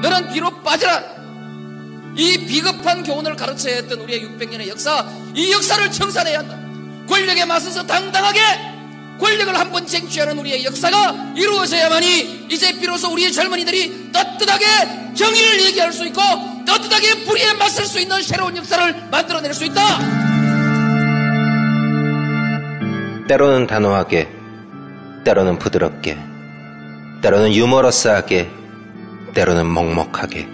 너는 뒤로 빠져라. 이 비겁한 교훈을 가르쳐야 했던 우리의 600년의 역사, 이 역사를 청산해야 한다. 권력에 맞서서 당당하게 권력을 한번 쟁취하는 우리의 역사가 이루어져야만이 이제 비로소 우리의 젊은이들이 떳떳하게 정의를 얘기할 수 있고 떳떳하게 불의에 맞설 수 있는 새로운 역사를 만들어낼 수 있다. 때로는 단호하게, 때로는 부드럽게, 때로는 유머러스하게, 때로는 먹먹하게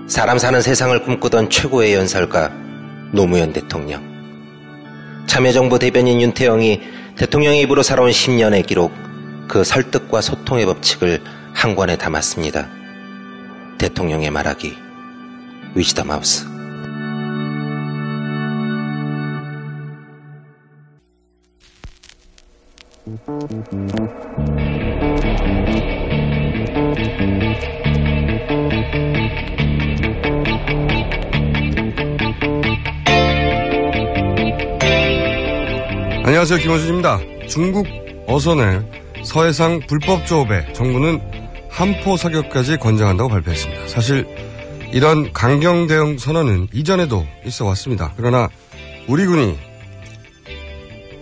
사람 사는 세상을 꿈꾸던 최고의 연설가 노무현 대통령. 참여정부 대변인 윤태영이 대통령의 입으로 살아온 10년의 기록, 그 설득과 소통의 법칙을 한 권에 담았습니다. 대통령의 말하기, 위즈덤 하우스. 안녕하세요, 김원준입니다. 중국 어선의 서해상 불법 조업에 정부는 함포 사격까지 권장한다고 발표했습니다. 사실 이런 강경 대응 선언은 이전에도 있어 왔습니다. 그러나 우리 군이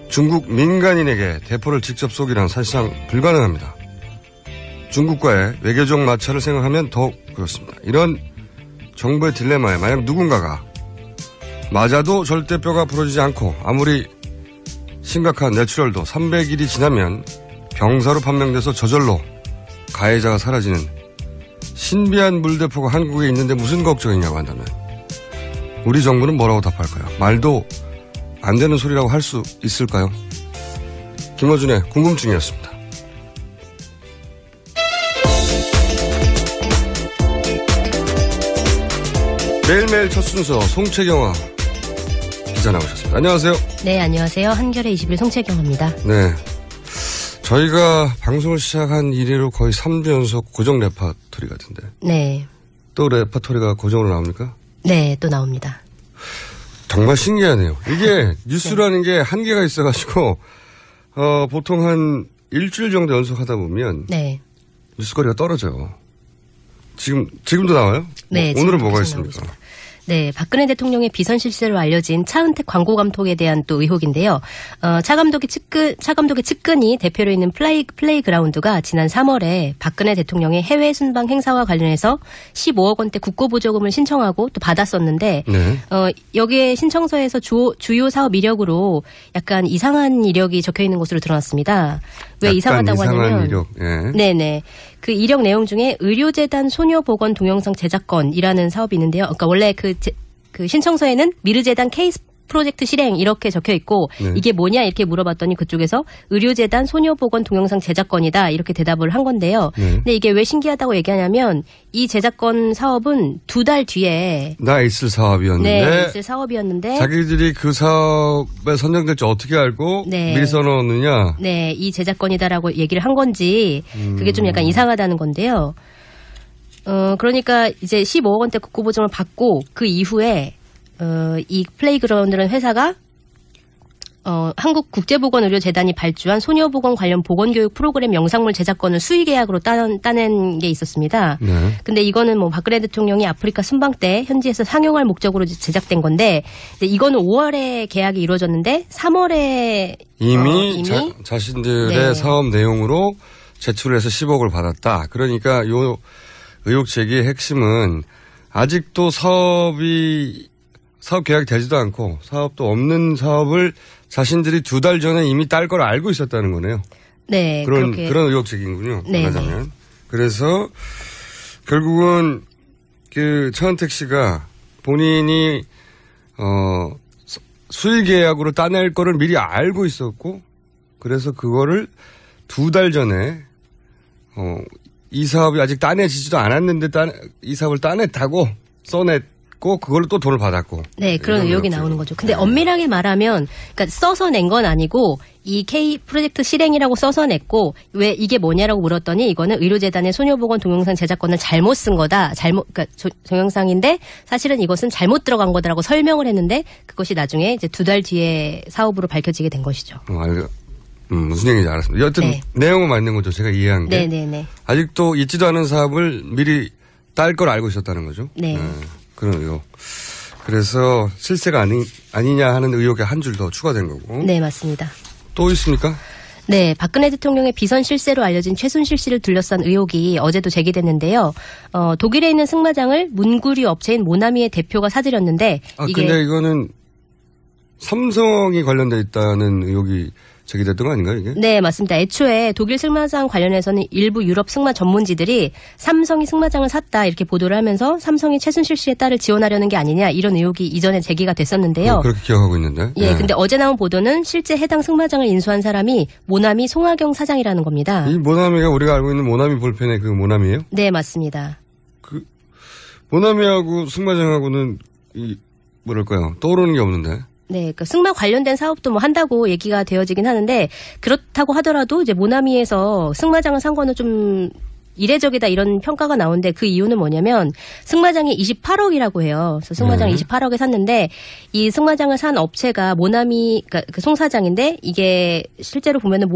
중국 민간인에게 대포를 직접 쏘기란 사실상 불가능합니다. 중국과의 외교적 마찰을 생각하면 더욱 그렇습니다. 이런 정부의 딜레마에 만약 누군가가 맞아도 절대 뼈가 부러지지 않고 아무리 심각한 뇌출혈도 300일이 지나면 병사로 판명돼서 저절로 가해자가 사라지는 신비한 물대포가 한국에 있는데 무슨 걱정이냐고 한다면 우리 정부는 뭐라고 답할까요? 말도 안 되는 소리라고 할 수 있을까요? 김어준의 궁금증이었습니다. 매일매일 첫 순서 송채경아 기자 나오셨습니다. 안녕하세요. 네, 안녕하세요. 한겨레 21 송채경아입니다. 네, 저희가 방송을 시작한 이래로 거의 3주 연속 고정 레파토리 같은데. 네. 또 레파토리가 고정으로 나옵니까? 네, 또 나옵니다. 정말 신기하네요. 이게 뉴스라는 게 한계가 있어가지고 보통 한 일주일 정도 연속하다 보면 네. 뉴스거리가 떨어져요. 지금도 나와요? 네. 오늘은 뭐가 있습니까? 네, 박근혜 대통령의 비선 실세로 알려진 차은택 광고 감독에 대한 또 의혹인데요. 차 감독의 측근이 대표로 있는 플레이그라운드가 지난 3월에 박근혜 대통령의 해외 순방 행사와 관련해서 15억 원대 국고보조금을 신청하고 또 받았었는데 네. 여기에 신청서에서 주요 사업 이력으로 약간 이상한 이력이 적혀 있는 것으로 드러났습니다. 왜 이상하다고 하냐면 이력. 예. 네네. 그 이력 내용 중에 의료재단 소녀보건 동영상 제작권이라는 사업이 있는데요. 그러니까 원래 그 신청서에는 미르재단 케이스 프로젝트 실행 이렇게 적혀 있고 네. 이게 뭐냐 이렇게 물어봤더니 그쪽에서 의료재단 소녀보건 동영상 제작권이다 이렇게 대답을 한 건데요. 네. 근데 이게 왜 신기하다고 얘기하냐면 이 제작권 사업은 2달 뒤에 있을 사업이었는데 네, 있을 사업이었는데 자기들이 그 사업에 선정될지 어떻게 알고 네. 미리 써놓느냐. 네, 이 제작권이다라고 얘기를 한 건지 그게 좀 약간 이상하다는 건데요. 그러니까 이제 15억 원대 국고보증을 받고 그 이후에 이 플레이그라운드라는 회사가 한국국제보건의료재단이 발주한 소녀보건 관련 보건교육 프로그램 영상물 제작권을 수의계약으로 따낸 게 있었습니다. 네. 근데 이거는 뭐 박근혜 대통령이 아프리카 순방 때 현지에서 상용할 목적으로 제작된 건데 이거는 5월에 계약이 이루어졌는데 3월에 이미 자신들의 네. 사업 내용으로 제출을 해서 10억을 받았다. 그러니까 요 의혹 제기의 핵심은 아직도 사업 계약이 되지도 않고 사업도 없는 사업을 자신들이 2달 전에 이미 딸 걸 알고 있었다는 거네요. 네. 그런 의혹 제기인군요. 네. 말하자면. 그래서 결국은 그 차은택 씨가 본인이 수의 계약으로 따낼 거를 미리 알고 있었고 그래서 그거를 2달 전에 이 사업이 아직 따내지지도 않았는데 이 사업을 따냈다고 써냈고 그걸로 또 돈을 받았고. 네, 그런 의혹이 나오는 거죠. 근데 엄밀하게 말하면 그러니까 써서 낸 건 아니고 이 K 프로젝트 실행이라고 써서 냈고 왜 이게 뭐냐라고 물었더니 이거는 의료재단의 소녀보건 동영상 제작권을 잘못 쓴 거다. 그러니까 동영상인데 사실은 이것은 잘못 들어간 거다라고 설명을 했는데 그것이 나중에 이제 2달 뒤에 사업으로 밝혀지게 된 것이죠. 무슨 얘기인지 알았습니다. 여하튼 네. 내용은 맞는 거죠. 제가 이해한 게. 네네네. 아직도 있지도 않은 사업을 미리 딸 걸 알고 있었다는 거죠? 네. 그런 의혹. 그래서 실세가 아니냐 하는 의혹이 한 줄 더 추가된 거고. 네, 맞습니다. 또 있습니까? 네, 박근혜 대통령의 비선 실세로 알려진 최순실 씨를 둘러싼 의혹이 어제도 제기됐는데요. 독일에 있는 승마장을 문구류 업체인 모나미의 대표가 사들였는데 이게 근데 이거는 삼성이 관련돼 있다는 의혹이 제기됐던 거 아닌가요, 이게? 네, 맞습니다. 애초에 독일 승마장 관련해서는 일부 유럽 승마 전문지들이 삼성이 승마장을 샀다 이렇게 보도를 하면서 삼성이 최순실 씨의 딸을 지원하려는 게 아니냐 이런 의혹이 이전에 제기가 됐었는데요. 그렇게 기억하고 있는데. 예, 근데 어제 나온 보도는 실제 해당 승마장을 인수한 사람이 모나미 송하경 사장이라는 겁니다. 이 모나미가 우리가 알고 있는 모나미 볼펜의 그 모나미예요? 네, 맞습니다. 그 모나미하고 승마장하고는 뭐랄까요? 떠오르는 게 없는데. 네, 그 승마 관련된 사업도 뭐 한다고 얘기가 되어지긴 하는데 그렇다고 하더라도 이제 모나미에서 승마장을 산 거는 좀 이례적이다 이런 평가가 나오는데 그 이유는 뭐냐면 승마장이 28억이라고 해요. 그래서 승마장 28억에 샀는데 이 승마장을 산 업체가 모나미 그러니까 그 송 사장인데 이게 실제로 보면은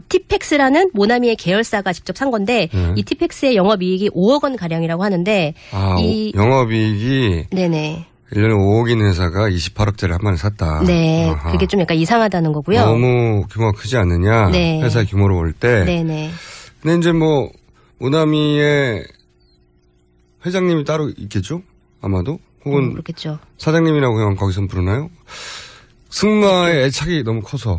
티펙스라는 모나미의 계열사가 직접 산 건데 이 티펙스의 영업이익이 5억 원 가량이라고 하는데 이 영업이익이 네네. 1년에 5억인 회사가 28억짜리 한 마리 샀다. 네. 아하. 그게 좀 약간 이상하다는 거고요. 너무 규모가 크지 않느냐. 네. 회사 규모로 볼 때. 네네. 근데 이제 모나미의 회장님이 따로 있겠죠? 아마도? 혹은 그렇겠죠. 사장님이라고 그냥 거기서 부르나요? 승마의 애착이 너무 커서.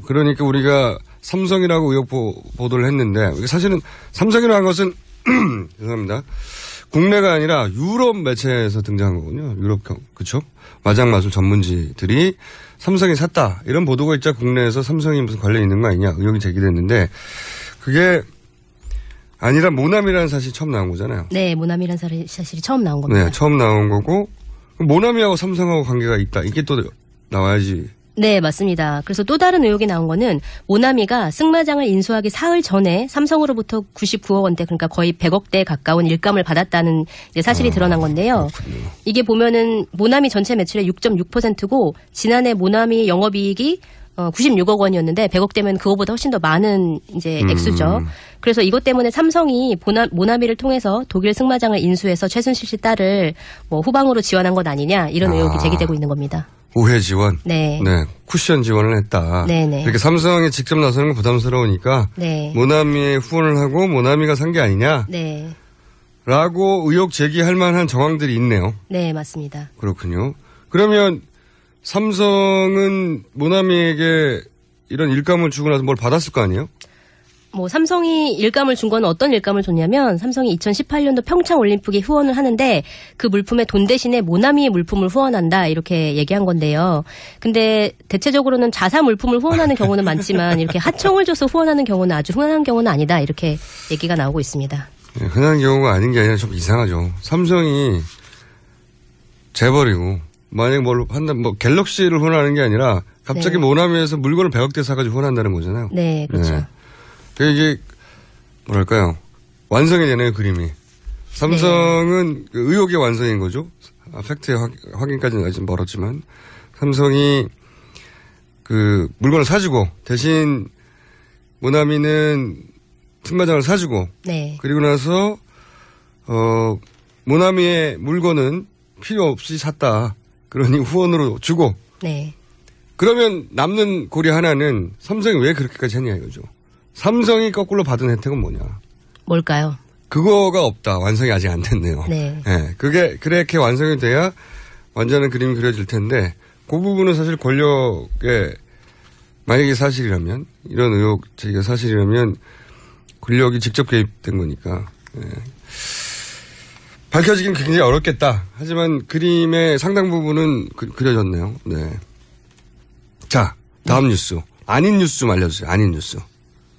그러니까 우리가 삼성이라고 의혹 보도를 했는데 사실은 삼성이라고 한 것은 죄송합니다. 국내가 아니라 유럽 매체에서 등장한 거군요. 유럽, 그쵸? 마장 마술 전문지들이 삼성이 샀다. 이런 보도가 있자 국내에서 삼성이 무슨 관련이 있는 거 아니냐. 의혹이 제기됐는데 그게 아니라 모나미라는 사실이 처음 나온 거잖아요. 네, 모나미라는 사실이 처음 나온 겁니다. 네, 처음 나온 거고 모나미하고 삼성하고 관계가 있다. 이게 또 나와야지. 네, 맞습니다. 그래서 또 다른 의혹이 나온 거는 모나미가 승마장을 인수하기 사흘 전에 삼성으로부터 99억 원대 그러니까 거의 100억대에 가까운 일감을 받았다는 이제 사실이 드러난 건데요. 그렇군요. 이게 보면은 모나미 전체 매출의 6.6%고 지난해 모나미 영업이익이 96억 원이었는데 100억대면 그거보다 훨씬 더 많은 이제 액수죠. 그래서 이것 때문에 삼성이 모나미를 통해서 독일 승마장을 인수해서 최순실 씨 딸을 후방으로 지원한 것 아니냐 이런 의혹이 제기되고 있는 겁니다. 우회 지원? 네. 네. 쿠션 지원을 했다. 네네. 이렇게 삼성이 직접 나서는 건 부담스러우니까. 네. 모나미에 후원을 하고 모나미가 산 게 아니냐. 네. 라고 의혹 제기할 만한 정황들이 있네요. 네, 맞습니다. 그렇군요. 그러면 삼성은 모나미에게 이런 일감을 주고 나서 뭘 받았을 거 아니에요? 삼성이 일감을 준 건 어떤 일감을 줬냐면 삼성이 2018년도 평창 올림픽에 후원을 하는데 그 물품에 돈 대신에 모나미의 물품을 후원한다 이렇게 얘기한 건데요. 근데 대체적으로는 자사 물품을 후원하는 경우는 많지만 이렇게 하청을 줘서 후원하는 경우는 아주 흔한 경우는 아니다 이렇게 얘기가 나오고 있습니다. 네, 흔한 경우가 아닌 게 아니라 좀 이상하죠. 삼성이 재벌이고 만약에 뭘 한다 갤럭시를 후원하는 게 아니라 갑자기 네. 모나미에서 물건을 100억대 사가지고 후원한다는 거잖아요. 네, 그렇죠. 네. 이게 뭐랄까요? 완성이 되네요, 그림이. 삼성은 그 의혹의 완성인 거죠. 팩트의 확인까지는 아직 멀었지만 삼성이 그 물건을 사주고 대신 모나미는 승마장을 사주고 네. 그리고 나서 모나미의 물건은 필요 없이 샀다. 그러니 후원으로 주고. 네. 그러면 남는 고리 하나는 삼성이 왜 그렇게까지 했냐 이거죠. 삼성이 거꾸로 받은 혜택은 뭐냐? 뭘까요? 그거가 없다. 완성이 아직 안 됐네요. 네. 네. 그렇게 완성이 돼야 완전한 그림이 그려질 텐데, 그 부분은 사실 권력의, 만약에 사실이라면, 이런 의혹 제기가 사실이라면, 권력이 직접 개입된 거니까, 네. 밝혀지긴 굉장히 어렵겠다. 하지만 그림의 상당 부분은 그려졌네요. 네. 자, 다음 뉴스. 아닌 뉴스 좀 알려주세요. 아닌 뉴스.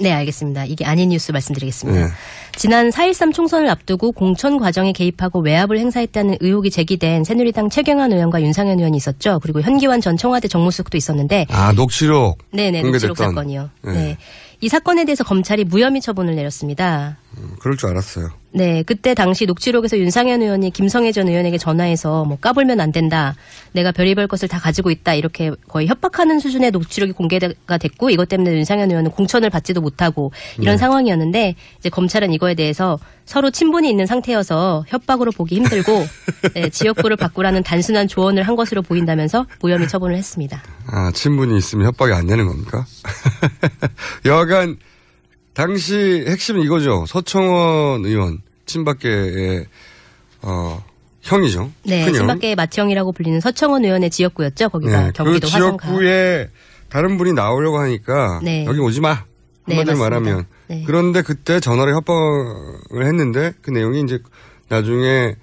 네, 알겠습니다. 이게 아닌 뉴스 말씀드리겠습니다. 네. 지난 4.13 총선을 앞두고 공천 과정에 개입하고 외압을 행사했다는 의혹이 제기된 새누리당 최경환 의원과 윤상현 의원이 있었죠. 그리고 현기환 전 청와대 정무수석도 있었는데. 녹취록. 네네, 녹취록 사건이요. 네. 네. 이 사건에 대해서 검찰이 무혐의 처분을 내렸습니다. 그럴 줄 알았어요. 네, 그때 당시 녹취록에서 윤상현 의원이 김성애 전 의원에게 전화해서 뭐 까불면 안 된다. 내가 별의별 것을 다 가지고 있다. 이렇게 거의 협박하는 수준의 녹취록이 공개가 됐고 이것 때문에 윤상현 의원은 공천을 받지도 못하고 이런 상황이었는데 이제 검찰은 이거에 대해서 서로 친분이 있는 상태여서 협박으로 보기 힘들고 네, 지역구를 바꾸라는 단순한 조언을 한 것으로 보인다면서 무혐의 처분을 했습니다. 아, 친분이 있으면 협박이 안 되는 겁니까? 여하간 당시 핵심은 이거죠. 서청원 의원, 친박계의, 형이죠. 네, 큰형. 친박계의 맏형이라고 불리는 서청원 의원의 지역구였죠. 거기가 네, 경기도 그 화성가. 지역구에 다른 분이 나오려고 하니까 네. 여기 오지 마. 네, 한마디로 맞습니다. 말하면. 네. 그런데 그때 전화로 협박을 했는데 그 내용이 이제 나중에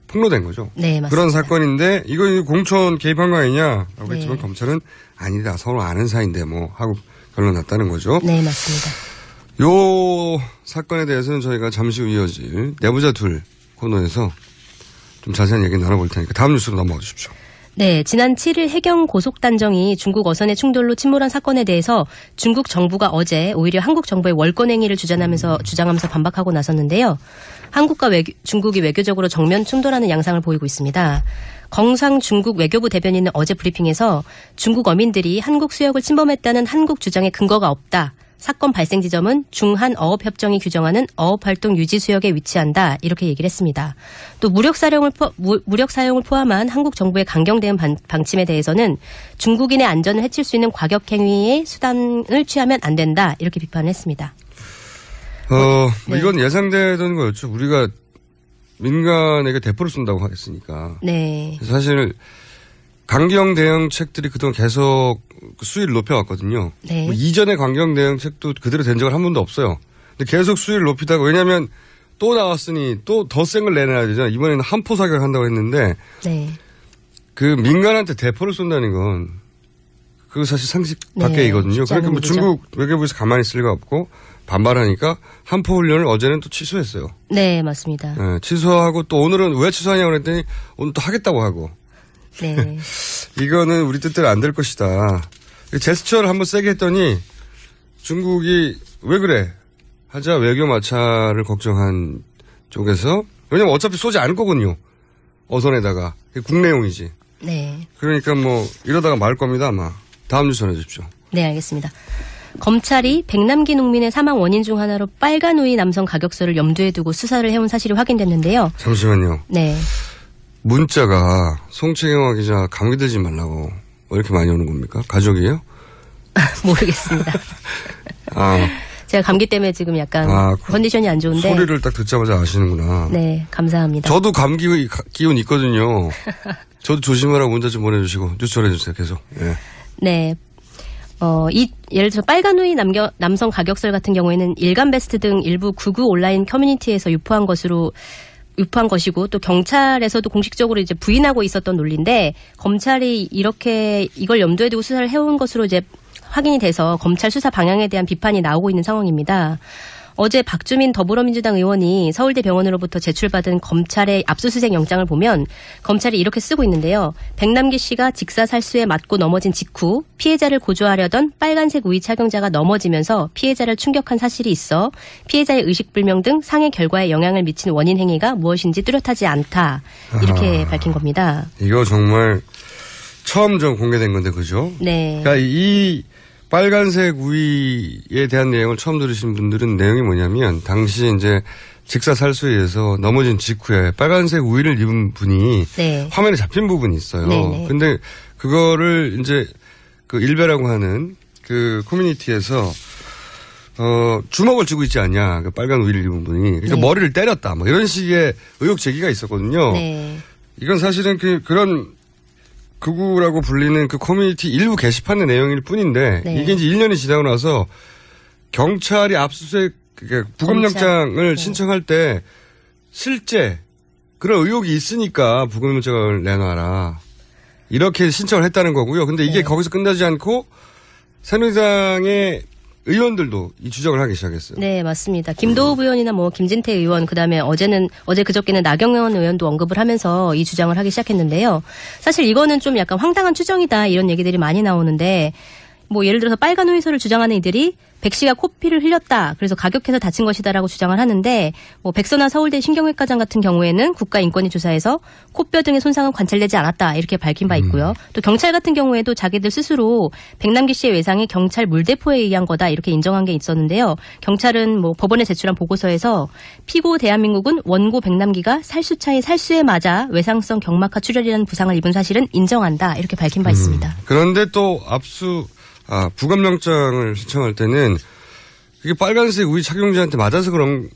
폭로된 거죠. 네, 맞습니다. 그런 사건인데 이거 공천 개입한 거 아니냐라고 네. 했지만 검찰은 아니다. 서로 아는 사이인데 뭐 하고 결론 났다는 거죠. 네, 맞습니다. 요 사건에 대해서는 저희가 잠시 후 이어질 내부자 둘 코너에서 좀 자세한 얘기 나눠볼 테니까 다음 뉴스로 넘어가 주십시오. 네, 지난 7일 해경 고속단정이 중국 어선의 충돌로 침몰한 사건에 대해서 중국 정부가 어제 오히려 한국 정부의 월권 행위를 주장하면서 반박하고 나섰는데요. 한국과 중국이 외교적으로 정면 충돌하는 양상을 보이고 있습니다. 정상 중국 외교부 대변인은 어제 브리핑에서 중국 어민들이 한국 수역을 침범했다는 한국 주장에 근거가 없다. 사건 발생 지점은 중한 어업협정이 규정하는 어업활동 유지 수역에 위치한다. 이렇게 얘기를 했습니다. 또 무력 사용을 포함한 한국 정부의 강경 대응 방침에 대해서는 중국인의 안전을 해칠 수 있는 과격 행위의 수단을 취하면 안 된다. 이렇게 비판을 했습니다. 네. 이건 예상되던 거였죠. 우리가 민간에게 대포를 쏜다고 했으니까. 네. 사실 강경 대응책들이 그동안 계속 수위를 높여왔거든요. 네. 뭐 이전의 강경 대응책도 그대로 된 적은 한 번도 없어요. 근데 계속 수위를 높이다가 왜냐하면 또 나왔으니 또 더 센 걸 내놔야 되잖아요. 이번에는 한포 사격을 한다고 했는데 네. 그 민간한테 대포를 쏜다는 건 그거 사실 상식 밖이거든요. 그러니까 뭐 중국 외교부에서 가만히 있을 리가 없고 반발하니까 한포 훈련을 어제는 또 취소했어요. 네, 맞습니다. 네, 취소하고 또 오늘은 왜 취소하냐고 그랬더니 오늘 또 하겠다고 하고. 네. 이거는 우리 뜻대로 안 될 것이다. 제스처를 한번 세게 했더니 중국이 왜 그래? 하자 외교 마찰을 걱정한 쪽에서 왜냐면 어차피 쏘지 않을 거거든요. 어선에다가. 국내용이지. 네. 그러니까 뭐 이러다가 말 겁니다 아마. 다음 뉴스 전해주십시오. 네, 알겠습니다. 검찰이 백남기 농민의 사망 원인 중 하나로 빨간 우이 남성 가격서를 염두에 두고 수사를 해온 사실이 확인됐는데요. 잠시만요. 네. 문자가 송채경화 기자 감기 들지 말라고 왜 이렇게 많이 오는 겁니까? 가족이에요? 모르겠습니다. 제가 감기 때문에 지금 약간 컨디션이 안 좋은데. 소리를 딱 듣자마자 아시는구나. 네, 감사합니다. 저도 감기 기운 있거든요. 저도 조심하라고 문자 좀 보내주시고 뉴스 전해주세요. 계속. 예. 네. 예를 들어 빨간 우이 남성 가격설 같은 경우에는 일간베스트 등 일부 구구 온라인 커뮤니티에서 유포한 것이고 또 경찰에서도 공식적으로 이제 부인하고 있었던 논리인데 검찰이 이렇게 이걸 염두에 두고 수사를 해온 것으로 이제 확인이 돼서 검찰 수사 방향에 대한 비판이 나오고 있는 상황입니다. 어제 박주민 더불어민주당 의원이 서울대 병원으로부터 제출받은 검찰의 압수수색 영장을 보면 검찰이 이렇게 쓰고 있는데요. 백남기 씨가 직사살수에 맞고 넘어진 직후 피해자를 고조하려던 빨간색 우의 착용자가 넘어지면서 피해자를 충격한 사실이 있어 피해자의 의식불명 등 상해 결과에 영향을 미친 원인 행위가 무엇인지 뚜렷하지 않다. 이렇게 밝힌 겁니다. 이거 정말 처음 좀 공개된 건데 그죠? 네. 그러니까 이 빨간색 우위에 대한 내용을 처음 들으신 분들은 내용이 뭐냐면 당시 이제 직사살수에서 넘어진 직후에 빨간색 우위를 입은 분이 네. 화면에 잡힌 부분이 있어요. 네네. 근데 그거를 이제 그 일베라고 하는 그 커뮤니티에서 주먹을 쥐고 있지 않냐. 그 빨간 우위를 입은 분이. 그러니까 네. 머리를 때렸다. 뭐 이런 식의 의혹 제기가 있었거든요. 네. 이건 사실은 그런 극우라고 불리는 그 커뮤니티 일부 게시판의 내용일 뿐인데 네. 이게 이제 1년이 지나고 나서 경찰이 압수수색 부검영장을 신청할 때 실제 그런 의혹이 있으니까 부검영장을 내놔라. 이렇게 신청을 했다는 거고요. 근데 이게 거기서 끝나지 않고 새누리당의 의원들도 이 주장을 하기 시작했어요. 네, 맞습니다. 김도읍 의원이나 뭐 김진태 의원, 그다음에 어제 그저께는 나경원 의원도 언급을 하면서 이 주장을 하기 시작했는데요. 사실 이거는 좀 약간 황당한 추정이다 이런 얘기들이 많이 나오는데 뭐 예를 들어서 빨간 호의소를 주장하는 이들이 백 씨가 코피를 흘렸다. 그래서 가격해서 다친 것이다라고 주장을 하는데 뭐 백선아 서울대 신경외과장 같은 경우에는 국가인권위 조사에서 코뼈 등의 손상은 관찰되지 않았다. 이렇게 밝힌 바 있고요. 또 경찰 같은 경우에도 자기들 스스로 백남기 씨의 외상이 경찰 물대포에 의한 거다. 이렇게 인정한 게 있었는데요. 경찰은 뭐 법원에 제출한 보고서에서 피고 대한민국은 원고 백남기가 살수차에 살수에 맞아 외상성 경막하 출혈이라는 부상을 입은 사실은 인정한다. 이렇게 밝힌 바 있습니다. 그런데 또 부감영장을 신청할 때는 이게 빨간색 우리 착용자한테 맞아서 그런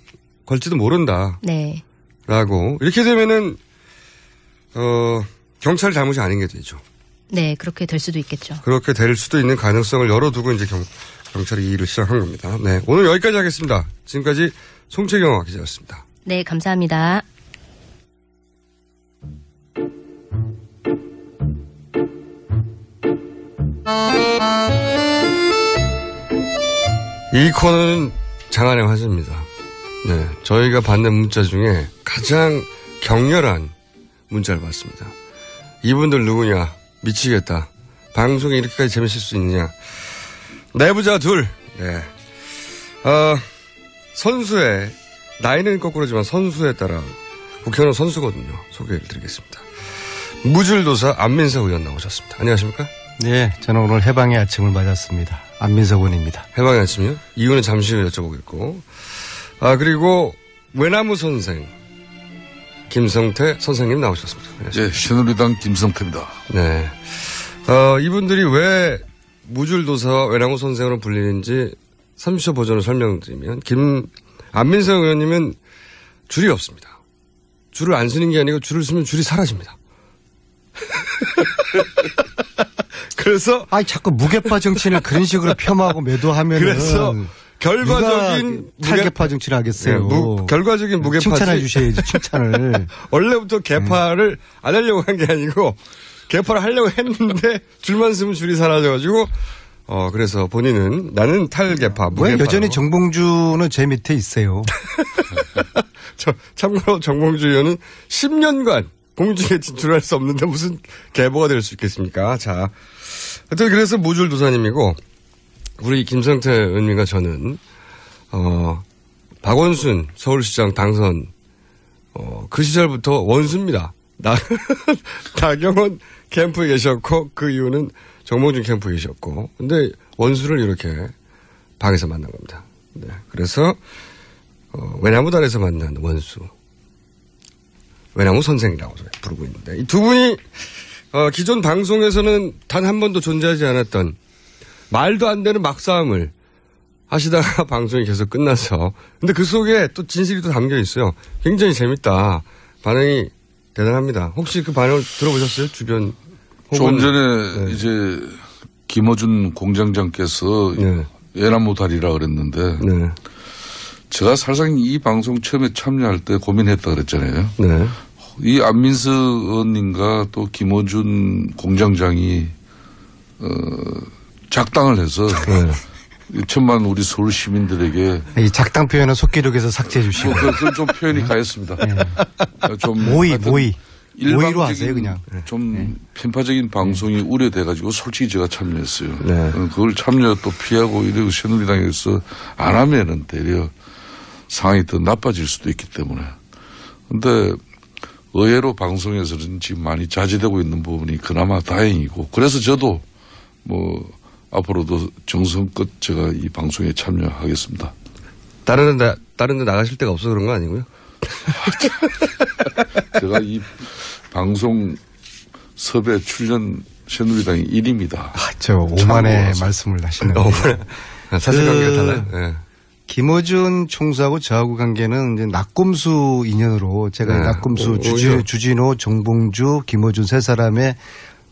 걸지도 모른다. 네. 라고. 이렇게 되면은, 경찰 잘못이 아닌 게 되죠. 네, 그렇게 될 수도 있겠죠. 그렇게 될 수도 있는 가능성을 열어두고 이제 경찰이 이 일을 시작한 겁니다. 네. 오늘 여기까지 하겠습니다. 지금까지 송채경 기자였습니다. 네, 감사합니다. 이 코너는 장안의 화제입니다. 네, 저희가 받는 문자 중에 가장 격렬한 문자를 받습니다. 이분들 누구냐? 미치겠다. 방송이 이렇게까지 재밌을 수 있느냐? 내부자 둘. 네. 선수의 나이는 거꾸로지만 선수에 따라 국회의원은 선수거든요. 소개를 드리겠습니다. 무줄도사 안민석 의원 나오셨습니다. 안녕하십니까? 네, 저는 오늘 해방의 아침을 맞았습니다. 안민석 의원입니다. 해방의 아침이요? 이유는 잠시 후에 여쭤보겠고. 그리고 외나무 선생 김성태 선생님 나오셨습니다. 네, 새누리당 김성태입니다. 네. 이분들이 왜 무줄도사와 외나무 선생으로 불리는지 30초 버전으로 설명드리면 안민석 의원님은 줄이 없습니다. 줄을 안 쓰는 게 아니고 줄을 쓰면 줄이 사라집니다. 그래서 자꾸 무게파 정치를 그런 식으로 폄하하고 매도하면 그래서 결과적인 탈개파 정치를 하겠어요. 네, 결과적인 무게파지. 칭찬해 주셔야지 칭찬을. 원래부터 개파를 안 하려고 한 게 아니고 개파를 하려고 했는데 줄만 쓰면 줄이 사라져가지고 그래서 본인은 나는 탈개파 무게파. 여전히 정봉주는 제 밑에 있어요. 참고로 정봉주 의원은 10년간 공직에 진출할 수 없는데 무슨 계보가 될 수 있겠습니까? 자, 하여튼 그래서 무줄도사님이고 우리 김성태 의원님과 저는 박원순 서울시장 당선 그 시절부터 원수입니다. 나경원 캠프에 계셨고 그 이유는 정몽준 캠프에 계셨고 근데 원수를 이렇게 방에서 만난 겁니다. 네, 그래서 외나무단에서 만난 원수. 외나무 선생이라고 부르고 있는데 이 두 분이 기존 방송에서는 단 한 번도 존재하지 않았던 말도 안 되는 막싸움을 하시다가 방송이 계속 끝나서 근데 그 속에 또 진실이 또 담겨 있어요. 굉장히 재밌다. 반응이 대단합니다. 혹시 그 반응을 들어보셨어요? 주변 조금 전에 네. 이제 김어준 공장장께서 네. 외나무 다리라 그랬는데 네. 제가 사실상 이 방송 처음에 참여할 때 고민했다 그랬잖아요. 네. 이 안민석 의원님과 또 김어준 공장장이 작당을 해서 네. 천만 우리 서울 시민들에게 이 작당 표현은 속기록에서 삭제해 주시고 그건 좀 표현이 가했습니다. 네. 좀 모의로 하세요 그냥. 좀 네. 편파적인 방송이 우려돼가지고 솔직히 제가 참여했어요. 네. 그걸 참여 또 피하고 이러고 새누리당에서 안 하면은 되려 상황이 더 나빠질 수도 있기 때문에. 근데 의외로 방송에서는 지금 많이 자제되고 있는 부분이 그나마 다행이고 그래서 저도 앞으로도 정성껏 제가 이 방송에 참여하겠습니다. 다른 데 나가실 데가 없어서 그런 거 아니고요? 제가 이 방송 섭외 출연 새누리당이 1위입니다. 저 오만의 말씀을 하시는데. 사실관계가 달라요. 네. 김어준 총수하고 저하고 관계는 이제 낙곰수 인연으로 제가 네. 낙곰수 주진호, 정봉주, 김어준 세 사람의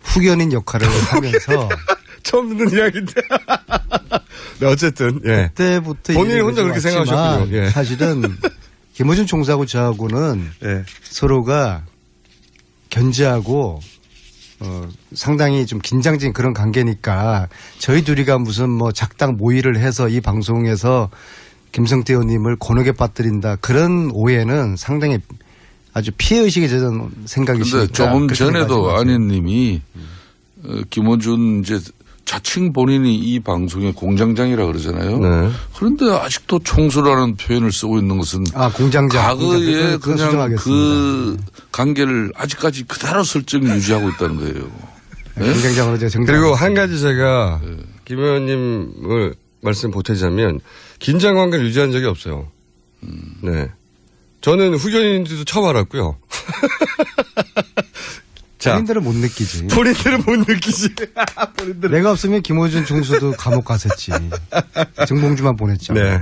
후견인 역할을 하면서 처음 듣는 이야기인데. 네, 어쨌든 예. 그때부터 본인이 혼자 그렇게 생각하셨군요. 예. 사실은 김어준 총수하고 저하고는 예. 서로가 견제하고 상당히 좀 긴장된 그런 관계니까 저희 둘이가 무슨 작당 모의를 해서 이 방송에서 김성태 의원님을 곤혹에 빠뜨린다 그런 오해는 상당히 아주 피해의식에 젖은 생각이시니까. 그런데 조금 전에도 안현님이 김어준 이제 자칭 본인이 이 방송의 공장장이라 그러잖아요. 네. 그런데 아직도 총수라는 표현을 쓰고 있는 것은 공장장. 과거에 그냥 그 관계를 아직까지 그대로 설정 유지하고 있다는 거예요. 네? 공장장으로 제가 그리고 한 가지 제가 김 의원님을 말씀 보태자면 긴장 관계를 유지한 적이 없어요. 네. 저는 후견인들도 처음 알았고요. 본인들은 못 느끼지. 본인들은 못 느끼지. 내가 없으면 김호준 총수도 감옥 갔었지. 정봉주만 보냈잖아. 네.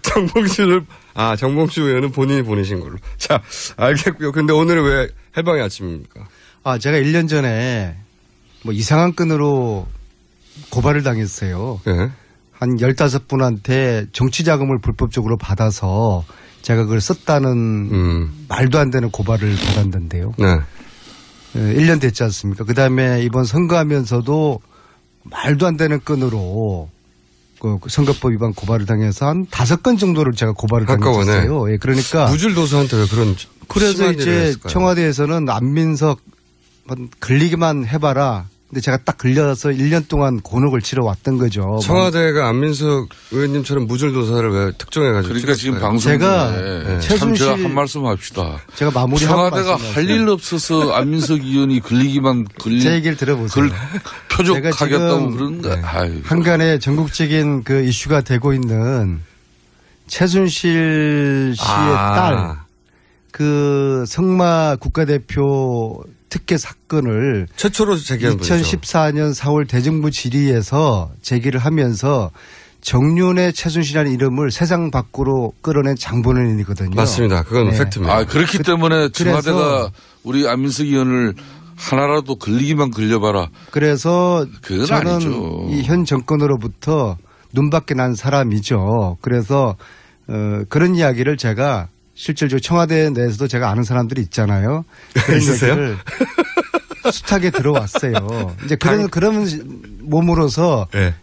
정봉주 의원은 본인이 보내신 걸로. 자, 알겠고요. 근데 오늘은 왜 해방의 아침입니까? 제가 1년 전에 뭐 이상한 건으로 고발을 당했어요. 네. 한 15분한테 정치 자금을 불법적으로 받아서 제가 그걸 썼다는 말도 안 되는 고발을 받았는데요. 네. 1년 됐지 않습니까? 그 다음에 이번 선거하면서도 말도 안 되는 건으로 그 선거법 위반 고발을 당해서 한 5건 정도를 제가 고발을 당했어요. 예, 그러니까. 무질도사한테 왜 그런. 그래서 이제 청와대에서는 안민석 걸리기만 해봐라. 근데 제가 딱 걸려서 1년 동안 곤혹을 치러 왔던 거죠. 청와대가 안민석 의원님처럼 무질도사를 왜 특정해가지고. 그러니까 지금 방송 중에 참 제가 한 말씀 합시다. 제가 마무리하고 청와대가 할 일 없어서 안민석 의원이 걸리기만 제 얘기를 들어보세요. 표적하겠다고 그러는 거야. 한간에 전국적인 그 이슈가 되고 있는 최순실 씨의 딸, 그 성마 국가대표 특혜 사건을 최초로 제기한 분이죠. 2014년 4월 대정부 질의에서 제기를 하면서 정윤의 최순실이라는 이름을 세상 밖으로 끌어낸 장본인이거든요. 맞습니다. 그건 팩트입니다. 그렇기 때문에 청와대가 우리 안민석 의원을 하나라도 걸리기만 걸려봐라. 그래서 저는 아니죠. 이 현 정권으로부터 눈밖에 난 사람이죠. 그래서 그런 이야기를 제가 실질적으로 청와대 내에서도 제가 아는 사람들이 있잖아요. 그런 얘기를 숱하게 들어왔어요. 이제 그런 몸으로서 네.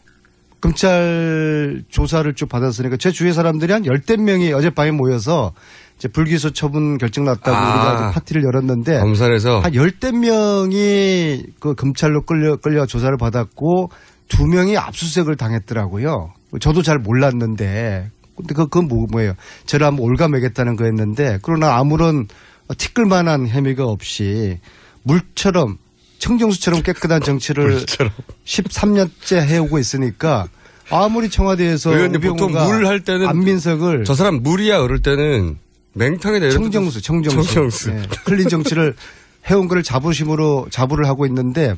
검찰 조사를 쭉 받았으니까 제 주위의 사람들이 한 10대 명이 어젯밤에 모여서 이제 불기소 처분 결정 났다고 우리가 파티를 열었는데 검찰에서 한 10대 명이 그 검찰로 끌려 조사를 받았고 2명이 압수수색을 당했더라고요. 저도 잘 몰랐는데 근데 그건 뭐예요? 저를 한번 올가매겠다는 거였는데 그러나 아무런 티끌만한 혐의가 없이 물처럼 청정수처럼 깨끗한 정치를 13년째 해오고 있으니까 아무리 청와대에서 의원님 보통 물 할 때는 안민석을 저 사람 물이야 그럴 때는 맹탕에 내려 청정수. 네. 클린 정치를 해온 거를 자부를 하고 있는데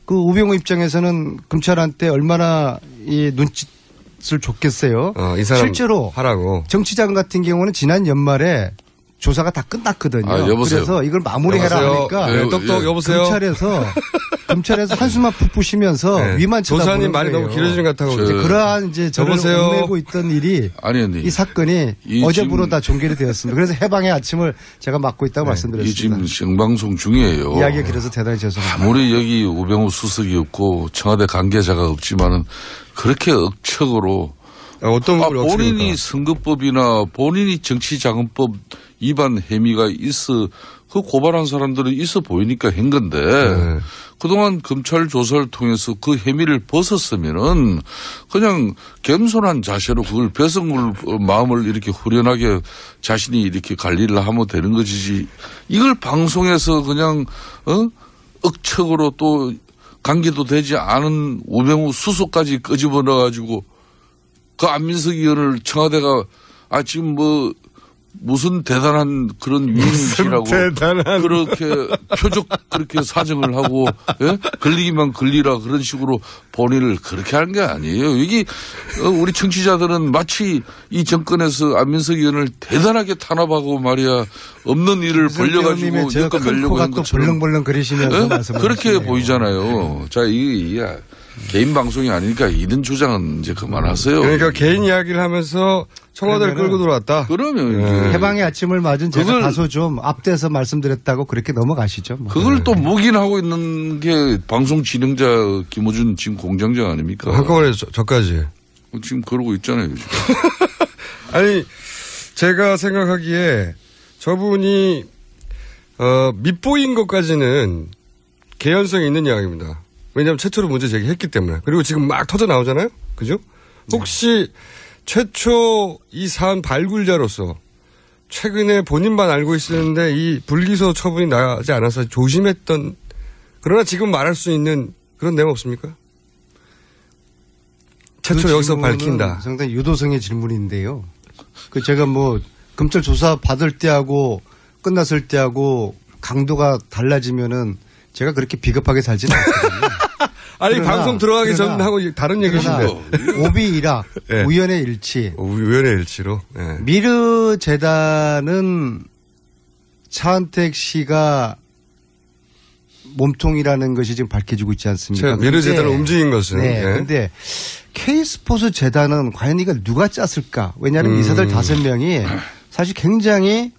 그 우병우 입장에서는 검찰한테 얼마나 이 눈짓을 줬겠어요. 이 사람 실제로 하라고. 정치자금 같은 경우는 지난 연말에 조사가 다 끝났거든요. 여보세요. 그래서 이걸 마무리해라 하니까 똑똑 여보세요. 검찰에서 한숨만 푹 쉬면서 위만 쳐다보는 조사님 말이 너무 길어지는 것 같다고. 그러한 이제 저를 얽매고 있던 일이 이 사건이 어제부로 다 종결이 되었습니다. 그래서 해방의 아침을 제가 맡고 있다고 말씀드렸습니다. 이 지금 생방송 중이에요. 이야기가 길어서 대단히 죄송합니다. 아무리 여기 우병우 수석이 없고 청와대 관계자가 없지만은 그렇게 억척으로 본인이 선거법이나 본인이 정치자금법 위반 혐의가 있어 그 고발한 사람들은 있어 보이니까 한 건데 그동안 검찰 조사를 통해서 그 혐의를 벗었으면은 그냥 겸손한 자세로 그걸 배석물 마음을 이렇게 후련하게 자신이 이렇게 관리를 하면 되는 거지. 이걸 방송에서 그냥 억척으로 또 관계도 되지 않은 우병우 수석까지 끄집어 넣어가지고 그 안민석 의원을 청와대가 지금 무슨 대단한 그런 위인이라고 그렇게 표적 그렇게 사정을 하고 걸리기만 걸리라 그런 식으로 본인을 그렇게 하는 게 아니에요. 여기 우리 청취자들은 마치 이 정권에서 안민석 의원을 대단하게 탄압하고 말이야 없는 일을 벌려가지고 여기까 mell려고 한 것처럼 벌렁벌렁 그리시면서 그렇게 보이잖아요. 자, 이게 개인 방송이 아니니까 이런 주장은 이제 그만하세요. 그러니까 개인 이야기를 하면서 청와대를 끌고 들어왔다. 그러면 해방의 아침을 맞은 제가 다소 좀 앞대서 말씀드렸다고 그렇게 넘어가시죠. 그걸 또 묵인하고 있는 게 방송 진행자 김호준 지금 공장장 아닙니까? 한꺼번에 저까지. 지금 그러고 있잖아요. 지금. 아니 제가 생각하기에 저분이 밑보인 것까지는 개연성이 있는 이야기입니다. 왜냐하면 최초로 문제 제기했기 때문에. 그리고 지금 막 터져 나오잖아요. 그죠? 혹시 최초 이 사안 발굴자로서 최근에 본인만 알고 있었는데 이 불기소 처분이 나지 않아서 조심했던 그러나 지금 말할 수 있는 그런 내용 없습니까? 최초 여기서 밝힌다. 상당히 유도성의 질문인데요. 그 제가 뭐 검찰 조사 받을 때하고 끝났을 때하고 강도가 달라지면은 제가 그렇게 비겁하게 살지는 않거든요. 아니 방송 들어가기 전하고 다른 얘기신데. 오비일학, 네. 우연의 일치. 우연의 일치로. 네. 미르 재단은 차은택 씨가 몸통이라는 것이 지금 밝혀지고 있지 않습니까? 미르 재단을 움직인 것은. 네. 그런데 K스포츠 재단은 과연 이걸 누가 짰을까? 왜냐하면 이사들 5명이 사실 굉장히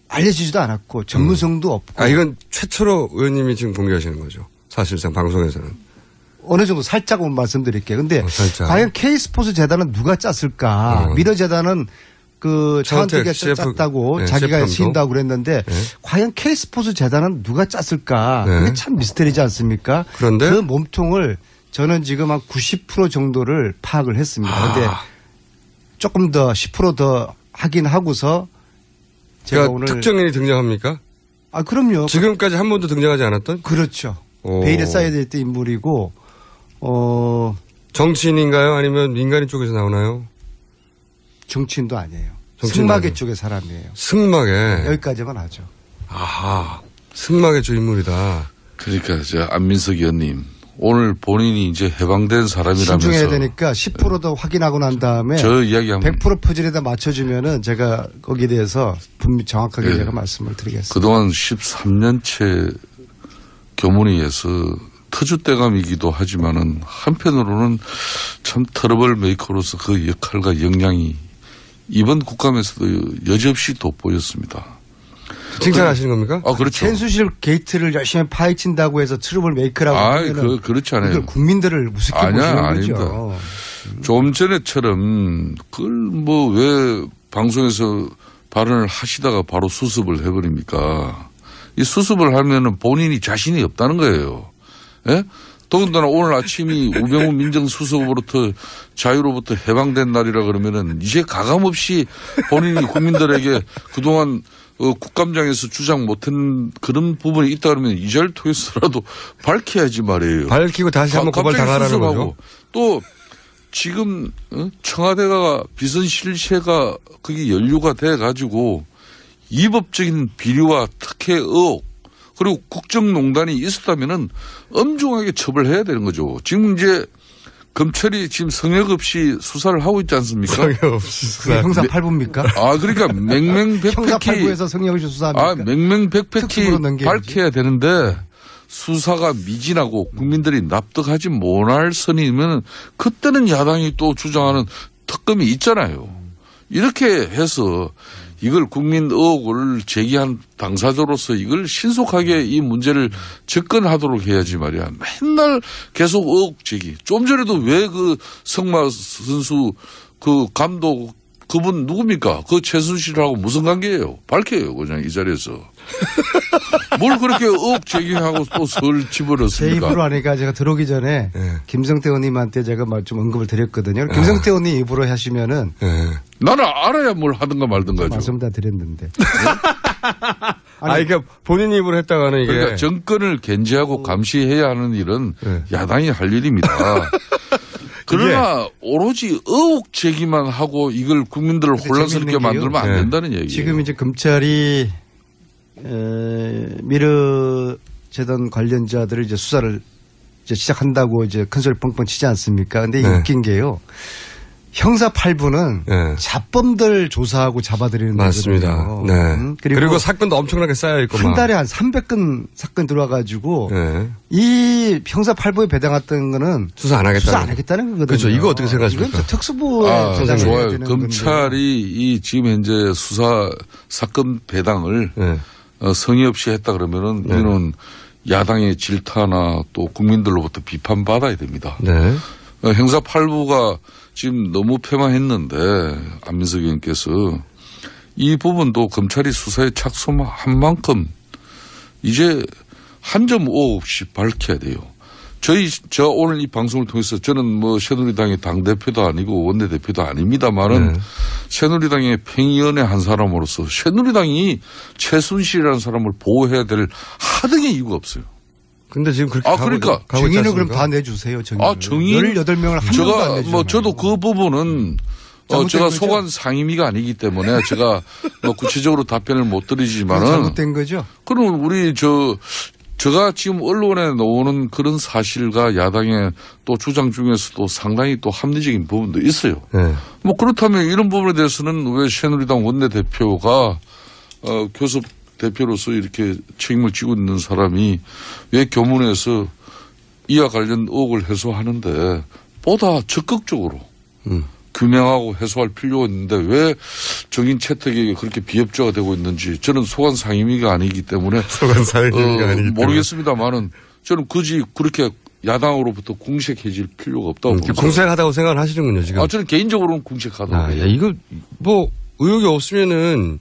알려지지도 않았고 전문성도 없고. 이건 최초로 의원님이 지금 공개하시는 거죠. 사실상 방송에서는. 어느 정도 살짝만 말씀드릴게요. 근데 과연 K스포츠 재단은 누가 짰을까? 미르 재단은 그 차은택이 짰다고 네, 자기가 시인다고 그랬는데 과연 K스포츠 재단은 누가 짰을까? 그게 참 미스터리지 않습니까? 그런데 그 몸통을 저는 지금 한 90% 정도를 파악을 했습니다. 그런데 조금 더 10% 더 확인하고서 제가 그러니까 오늘 특정인이 등장합니까? 그럼요. 지금까지 한 번도 등장하지 않았던? 그렇죠. 베일에 쌓여야 될 때 인물이고 정치인인가요? 아니면 민간인 쪽에서 나오나요? 정치인도 아니에요. 승마계 쪽의 사람이에요. 승마계. 여기까지만 하죠. 아하. 승마계 쪽 인물이다. 그러니까 안민석 의원님 오늘 본인이 이제 해방된 사람이라면서 신중해야 되니까 10% 더 확인하고 난 다음에 저 이야기 100% 퍼즐에다 맞춰주면은 제가 거기에 대해서 분명히 정확하게 제가 말씀을 드리겠습니다. 그동안 13년째 교문위에서 터줏대감이기도 하지만은 한편으로는 참 트러블 메이커로서 그 역할과 역량이 이번 국감에서도 여지없이 돋보였습니다. 칭찬하시는 겁니까? 그렇죠. 최순실 게이트를 열심히 파헤친다고 해서 트러블 메이커라고 그렇지 않아요. 이걸 국민들을 우습게 보시는 아닙니다. 거죠. 좀 전에처럼 그걸 뭐 왜 방송에서 발언을 하시다가 바로 수습을 해버립니까? 이 수습을 하면은 본인이 자신이 없다는 거예요. 예? 더군다나 오늘 아침이 우병우 민정수석으로부터 자유로부터 해방된 날이라 그러면은 이제 가감없이 본인이 국민들에게 그동안 국감장에서 주장 못한 그런 부분이 있다 그러면 이 자리를 통해서라도 밝혀야지 말이에요. 밝히고 다시 한번 고발 당하라는 거죠. 또 지금 청와대가 비선실세가 그게 연루가 돼가지고 위법적인 비리와 특혜 의혹 그리고 국정농단이 있었다면은 엄중하게 처벌해야 되는 거죠. 지금 이제 검찰이 지금 성역 없이 수사를 하고 있지 않습니까? 성역 없이 수사. 형사 8부입니까? 그러니까 맹맹백백히. 형사 8부에서 성역 없이 수사합니까? 맹맹백백히 밝혀야 되는데 수사가 미진하고 국민들이 납득하지 못할 선이면 그때는 야당이 또 주장하는 특검이 있잖아요. 이렇게 해서 이걸 국민 의혹을 제기한 당사자로서 이걸 신속하게 이 문제를 접근하도록 해야지 말이야. 맨날 계속 의혹 제기. 좀 전에도 왜 그 성마 선수 그 감독 그분 누굽니까? 그 최순실하고 무슨 관계예요? 밝혀요. 그냥 이 자리에서. 뭘 그렇게 의혹 제기하고 또 설 집어넣습니까? 제 입으로 하니까 제가 들어오기 전에 김성태 의원님한테 제가 좀 언급을 드렸거든요. 김성태 의원님 입으로 하시면은 나는 알아야 뭘 하든가 말든가죠. 말씀 다 드렸는데. 그러니까 본인 입으로 했다가는 이게. 그러니까 정권을 견제하고 감시해야 하는 일은 야당이 할 일입니다. 그러나 오로지 의혹 제기만 하고 이걸 국민들을 혼란스럽게 만들면 안 된다는 얘기예요. 지금 이제 검찰이 미르 재단 관련자들을 이제 수사를 이제 시작한다고 이제 큰 소리 뻥뻥 치지 않습니까? 근데 이게 웃긴 게요. 형사 8부는 잡범들 조사하고 잡아들이는 맞습니다. 거거든요. 그리고 사건도 엄청나게 쌓여있고 한 달에 한 300건 사건 들어와가지고 이 형사 8부에 배당했던 거는 수사 안 하겠다는 거거든요. 그렇죠. 이거 어떻게 생각하십니까? 이건 특수부에 배당해야 좋아요. 되는 검찰이 이 지금 현재 수사 사건 배당을 성의 없이 했다 그러면은 이는 야당의 질타나 또 국민들로부터 비판받아야 됩니다. 형사 8부가 지금 너무 폐마했는데 안민석 의원께서 이 부분도 검찰이 수사에 착수한 만큼 이제 한 점 오업 없이 밝혀야 돼요. 저 오늘 이 방송을 통해서 저는 뭐 새누리당의 당대표도 아니고 원내대표도 아닙니다만은 새누리당의 팽이연의 한 사람으로서 새누리당이 최순실이라는 사람을 보호해야 될 하등의 이유가 없어요. 근데 지금 그렇게 그러니까 정의는 그럼 다 내주세요. 정의. 18명을 한 명도 안 내주잖아요. 저도 그 부분은 제가 소관 상임위가 아니기 때문에 제가 뭐 구체적으로 답변을 못 드리지만은 잘못된 거죠. 그럼 우리 제가 지금 언론에 나오는 그런 사실과 야당의 또 주장 중에서도 상당히 또 합리적인 부분도 있어요. 네. 뭐 그렇다면 이런 부분에 대해서는 왜 새누리당 원내대표가 교섭 대표로서 이렇게 책임을 지고 있는 사람이 왜 교문에서 이와 관련 의혹을 해소하는데 보다 적극적으로 규명하고 해소할 필요가 있는데 왜 정인 채택에게 그렇게 비협조가 되고 있는지 저는 소관 상임위가 아니기 때문에 모르겠습니다만은 저는 굳이 그렇게 야당으로부터 공색해질 필요가 없다고 봅니다. 공색하다고 생각을 하시는군요, 지금. 저는 개인적으로는 공색하다고 해요. 이거 뭐 의혹이 없으면은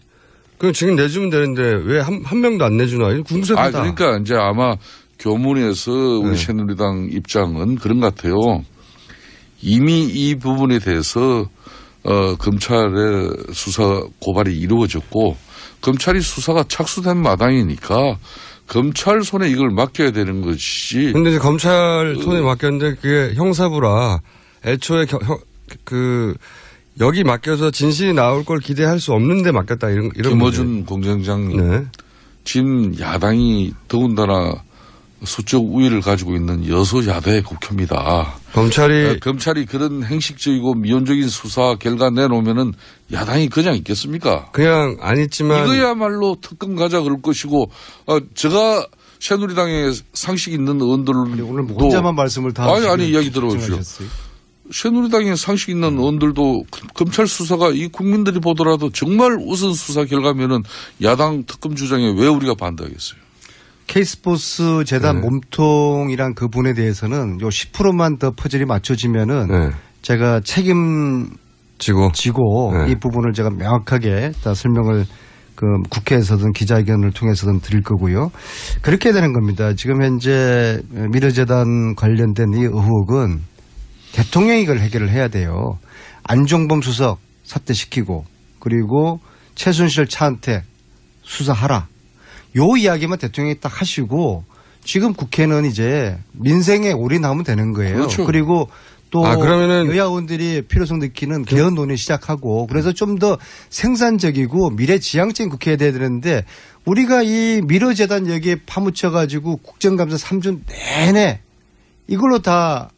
그럼 지금 내주면 되는데 왜 한 명도 안 내주나? 이거 궁색하다. 그러니까 이제 아마 교문에서 우리 새누리당 입장은 그런 것 같아요. 이미 이 부분에 대해서 검찰의 수사 고발이 이루어졌고 검찰이 수사가 착수된 마당이니까 검찰 손에 이걸 맡겨야 되는 것이지. 근데 이제 검찰 손에 맡겼는데 그게 형사부라 애초에 여기 맡겨서 진실이 나올 걸 기대할 수 없는데 맡겼다 이런 김어준 공장장님. 지금 야당이 더군다나 수적 우위를 가지고 있는 여소야대 국회입니다. 검찰이 그런 행식적이고 미온적인 수사 결과 내놓으면은 야당이 그냥 있겠습니까? 그냥 안 있지만 이거야말로 특검 가자 그럴 것이고 제가 새누리당에 상식 있는 의원들도 오늘 혼자만 말씀을 다 아니 이야기 들어보십시오. 새누리당에 상식 있는 의원들도 검찰 수사가 이 국민들이 보더라도 정말 우선 수사 결과면은 야당 특검 주장에 왜 우리가 반대하겠어요? K스포츠 재단 몸통이란 그 분에 대해서는 요 10%만 더 퍼즐이 맞춰지면은 제가 책임지고 이 부분을 제가 명확하게 다 설명을 국회에서든 기자회견을 통해서든 드릴 거고요. 그렇게 되는 겁니다. 지금 현재 미르재단 관련된 이 의혹은 대통령이 이걸 해결을 해야 돼요. 안종범 수석 사퇴시키고 그리고 최순실 차은택 수사하라. 요 이야기만 대통령이 딱 하시고 지금 국회는 이제 민생에 올인하면 되는 거예요. 그렇죠. 그리고 또 그러면은 여야 의원들이 필요성 느끼는 개헌 논의 시작하고 그래서 좀 더 생산적이고 미래지향적인 국회가 돼야 되는데 우리가 이 미르재단 여기에 파묻혀 가지고 국정감사 3주 내내 이걸로 다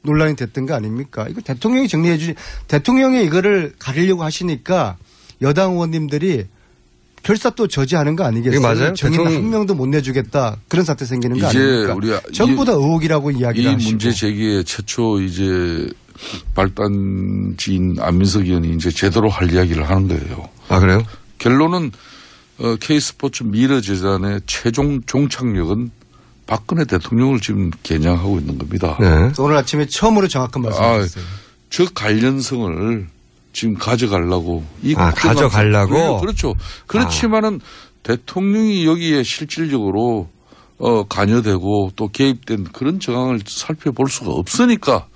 논란이 됐던 거 아닙니까? 이거 대통령이 정리해 주지 대통령이 이거를 가리려고 하시니까 여당 의원님들이 결사 또 저지하는 거 아니겠어요? 맞아요? 정의는 한 명도 못 내주겠다. 그런 사태 생기는 거 아닙니까? 우리가 전부 다 의혹이라고 이야기를 하시고. 이 문제 제기에 최초 이제 발단지인 안민석 의원이 이제 제대로 할 이야기를 하는 거예요. 아, 그래요? 결론은 K스포츠 미르재단의 최종 종착역은 박근혜 대통령을 지금 겨냥하고 있는 겁니다. 네. 오늘 아침에 처음으로 정확한 말씀하셨어요. 저 관련성을 지금 가져가려고. 가져가려고? 그렇죠. 그렇지만은 대통령이 여기에 실질적으로 관여되고 또 개입된 그런 정황을 살펴볼 수가 없으니까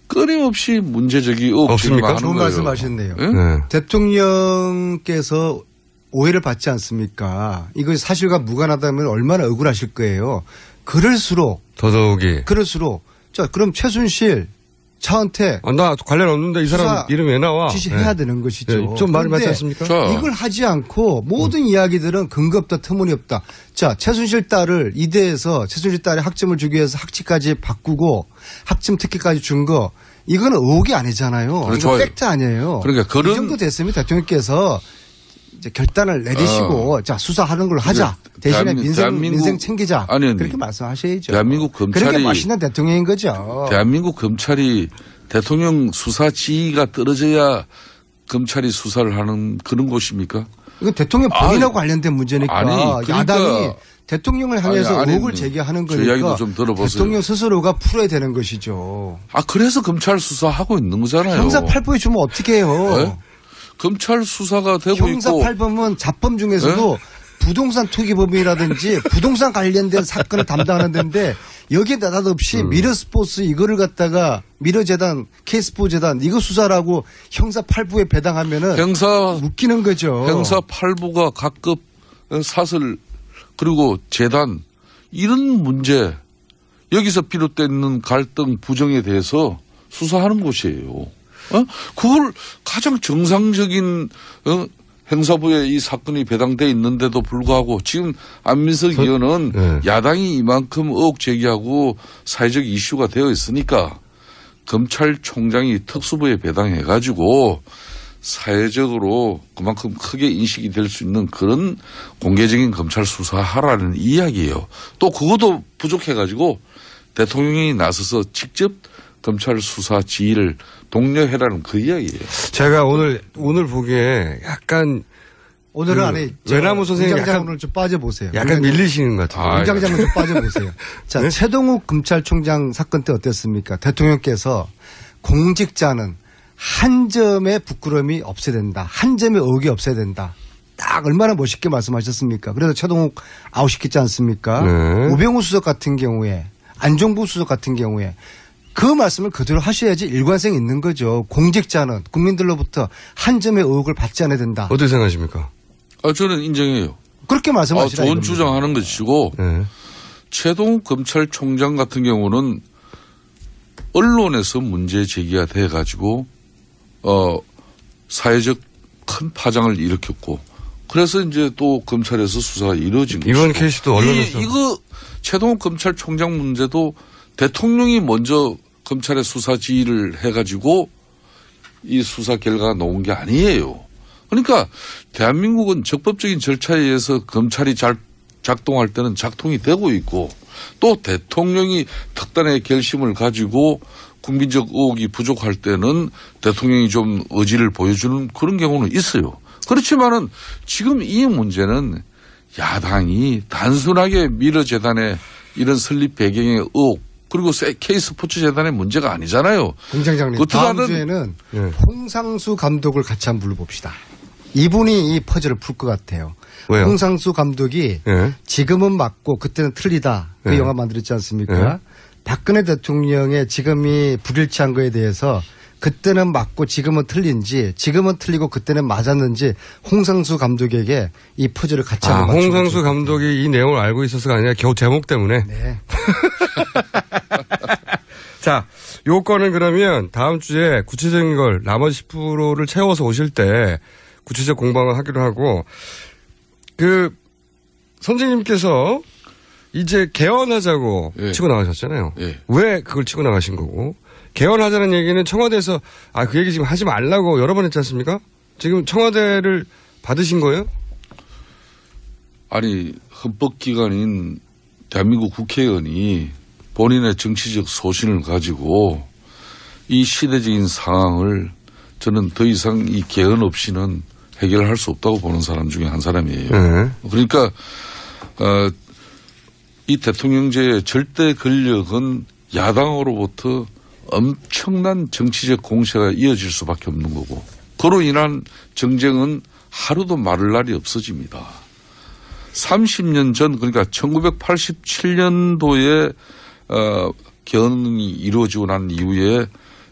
끊임없이 문제적이 없습니까? 좋은 말씀하셨네요. 네? 대통령께서 오해를 받지 않습니까? 이거 사실과 무관하다면 얼마나 억울하실 거예요. 그럴수록 자 그럼 최순실 차은택. 나 관련 없는데 이 사람 이름 왜 나와? 지시해야 되는 것이죠. 좀 말이 맞지 않습니까? 이걸 하지 않고 모든 이야기들은 근거 없다 터무니없다. 자 최순실 딸을 이대에서 최순실 딸의 학점을 주기 위해서 학칙까지 바꾸고 학점 특혜까지 준 거 이거는 의혹이 아니잖아요. 이거 팩트 아니에요. 그러니까 이 정도 됐으면 대통령께서 이제 결단을 내리시고 자 수사하는 걸로 하자. 대신에 민생 챙기자. 그렇게 말씀하셔야죠. 대한민국 검찰이 그렇게 맛있는 대통령인 거죠. 대한민국 검찰이 대통령 수사 지위가 떨어져야 검찰이 수사를 하는 그런 곳입니까? 이건 대통령 본인하고 관련된 문제니까 야당이 대통령을 향해서 의혹을 제기하는 거니까 좀 들어보세요. 대통령 스스로가 풀어야 되는 것이죠. 그래서 검찰 수사하고 있는 거잖아요. 형사 8부에 주면 어떻게 해요? 네? 검찰 수사가 되고 형사 있고. 형사 8범은 잡범 중에서도 부동산 투기범이라든지 부동산 관련된 사건을 담당하는 데인데 여기에 느닷없이 미러스포츠 이거를 갖다가 미러재단, K스포재단 이거 수사라고 형사 8부에 배당하면은 웃기는 거죠. 형사 8부가 각급 사설 그리고 재단 이런 문제 여기서 비롯되는 갈등 부정에 대해서 수사하는 곳이에요. 그걸 가장 정상적인 행사부에 이 사건이 배당돼 있는데도 불구하고 지금 안민석 의원은 네. 야당이 이만큼 의혹 제기하고 사회적 이슈가 되어 있으니까 검찰총장이 특수부에 배당해가지고 사회적으로 그만큼 크게 인식이 될 수 있는 그런 공개적인 검찰 수사하라는 이야기예요. 또 그것도 부족해가지고 대통령이 나서서 직접 검찰 수사 지휘를 독려해라는 그 이야기예요. 제가 오늘 보기에 약간 오늘은 안에 외나무 선생님 공장장으로 좀 빠져보세요. 약간 밀리시는 것 같아요. 공장장으로 좀 빠져보세요. 자, 네? 최동욱 검찰총장 사건 때 어땠습니까? 대통령께서 공직자는 한 점의 부끄러움이 없어야 된다. 한 점의 의혹이 없어야 된다. 딱 얼마나 멋있게 말씀하셨습니까? 그래서 최동욱 아웃시켰지 않습니까? 네. 우병우 수석 같은 경우에 안종부 수석 같은 경우에 그 말씀을 그대로 하셔야지 일관성이 있는 거죠. 공직자는 국민들로부터 한 점의 의혹을 받지 않아야 된다. 어떻게 생각하십니까? 저는 인정해요. 그렇게 말씀하시라. 좋은 주장하는 것이고 네. 최동욱 검찰총장 같은 경우는 언론에서 문제 제기가 돼가지고 사회적 큰 파장을 일으켰고 그래서 이제 또 검찰에서 수사가 이루어진 거죠. 이번 케이스도 언론에서. 이거 최동욱 검찰총장 문제도 대통령이 먼저 검찰의 수사 지휘를 해가지고 이 수사 결과가 나온 게 아니에요. 그러니까 대한민국은 적법적인 절차에 의해서 검찰이 잘 작동할 때는 작동이 되고 있고 또 대통령이 특단의 결심을 가지고 국민적 의혹이 부족할 때는 대통령이 좀 의지를 보여주는 그런 경우는 있어요. 그렇지만은 지금 이 문제는 야당이 단순하게 미러재단의 이런 설립 배경의 의혹 그리고 K스포츠재단의 문제가 아니잖아요. 공장장님 다음 주에는 홍상수 감독을 같이 한번 불러봅시다. 이분이 이 퍼즐을 풀 것 같아요. 왜요? 홍상수 감독이 지금은 맞고 그때는 틀리다. 그 영화 만들었지 않습니까? 박근혜 대통령의 지금이 불일치한 거에 대해서 그때는 맞고 지금은 틀린지 지금은 틀리고 그때는 맞았는지 홍상수 감독에게 이 퍼즐을 같이 한번 맞춰보죠. 홍상수 감독이 이 내용을 알고 있어서가 아니라 겨우 제목 때문에. 네. 자, 요건은 그러면 다음 주에 구체적인 걸 나머지 10%를 채워서 오실 때 구체적 공방을 하기로 하고 선생님께서 이제 개헌하자고 치고 나가셨잖아요. 왜 그걸 치고 나가신 거고 개헌하자는 얘기는 청와대에서 그 얘기 지금 하지 말라고 여러 번 했지 않습니까? 지금 청와대를 받으신 거예요? 아니 헌법기관인 대한민국 국회의원이 본인의 정치적 소신을 가지고 이 시대적인 상황을 저는 더 이상 이 개헌 없이는 해결할 수 없다고 보는 사람 중에 한 사람이에요. 그러니까 이 대통령제의 절대 권력은 야당으로부터 엄청난 정치적 공세가 이어질 수밖에 없는 거고 그로 인한 정쟁은 하루도 마를 날이 없어집니다. 30년 전 그러니까 1987년도에 개헌이 이루어지고 난 이후에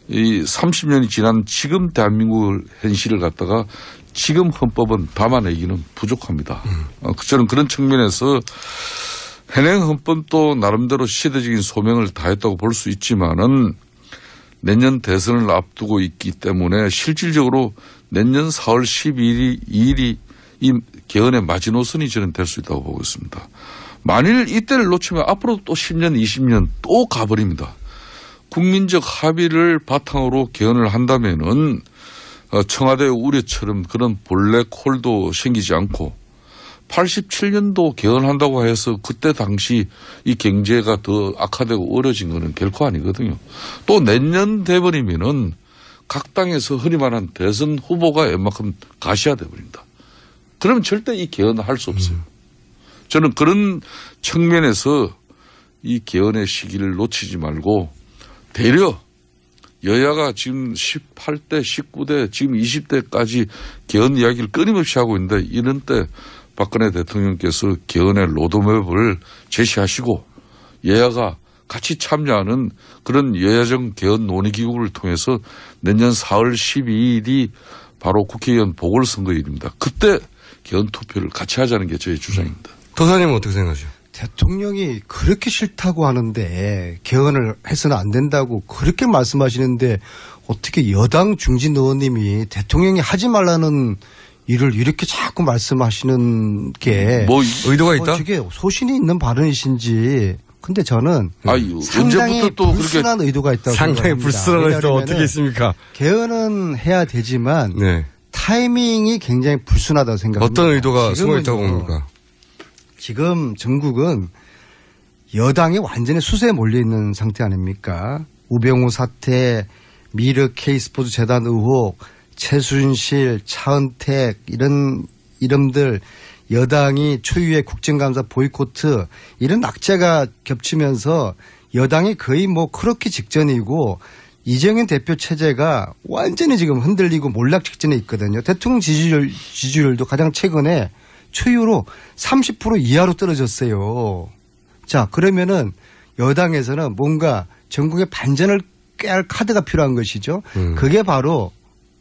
이 30년이 지난 지금 대한민국 현실을 갖다가 지금 헌법은 담아내기는 부족합니다. 저는 그런 측면에서 현행 헌법도 나름대로 시대적인 소명을 다했다고 볼 수 있지만은 내년 대선을 앞두고 있기 때문에 실질적으로 내년 4월 12일이 이 개헌의 마지노선이 저는 될 수 있다고 보고 있습니다. 만일 이때를 놓치면 앞으로 또 10년, 20년 또 가버립니다. 국민적 합의를 바탕으로 개헌을 한다면은 청와대의 우려처럼 그런 블랙홀도 생기지 않고 87년도 개헌한다고 해서 그때 당시 이 경제가 더 악화되고 어려진 거는 결코 아니거든요. 또 내년 돼버리면은 각 당에서 흔히 말하는 대선 후보가 웬만큼 가시화돼 버립니다. 그러면 절대 이 개헌을 할 수 없어요. 저는 그런 측면에서 이 개헌의 시기를 놓치지 말고 되려 여야가 지금 18대, 19대, 지금 20대까지 개헌 이야기를 끊임없이 하고 있는데 이런 때 박근혜 대통령께서 개헌의 로드맵을 제시하시고 여야가 같이 참여하는 그런 여야정 개헌 논의기구를 통해서 내년 4월 12일이 바로 국회의원 보궐선거일입니다. 그때 개헌 투표를 같이 하자는 게 저의 주장입니다. 도사님은 어떻게 생각하세요? 대통령이 그렇게 싫다고 하는데 개헌을 해서는 안 된다고 그렇게 말씀하시는데 어떻게 여당 중진 의원님이 대통령이 하지 말라는 일을 이렇게 자꾸 말씀하시는 게 뭐 의도가 있다? 저게 소신이 있는 발언이신지. 근데 저는 상당히 언제부터 또 불순한 의도가 있다고 상당히 생각합니다. 불순한 의도 어떻게 있습니까? 개헌은 해야 되지만 네. 타이밍이 굉장히 불순하다고 생각합니다. 어떤 의도가 숨어 있다고 봅니까? 지금 전국은 여당이 완전히 수세에 몰려 있는 상태 아닙니까? 우병우 사태, 미르 K스포츠 재단 의혹, 최순실, 차은택 이런 이름들 여당이 초유의 국정감사 보이코트 이런 악재가 겹치면서 여당이 거의 뭐 그렇게 직전이고 이정현 대표 체제가 완전히 지금 흔들리고 몰락 직전에 있거든요. 대통령 지지율도 가장 최근에 초유로 30% 이하로 떨어졌어요. 자, 그러면은 여당에서는 뭔가 전국의 반전을 꾀할 카드가 필요한 것이죠. 그게 바로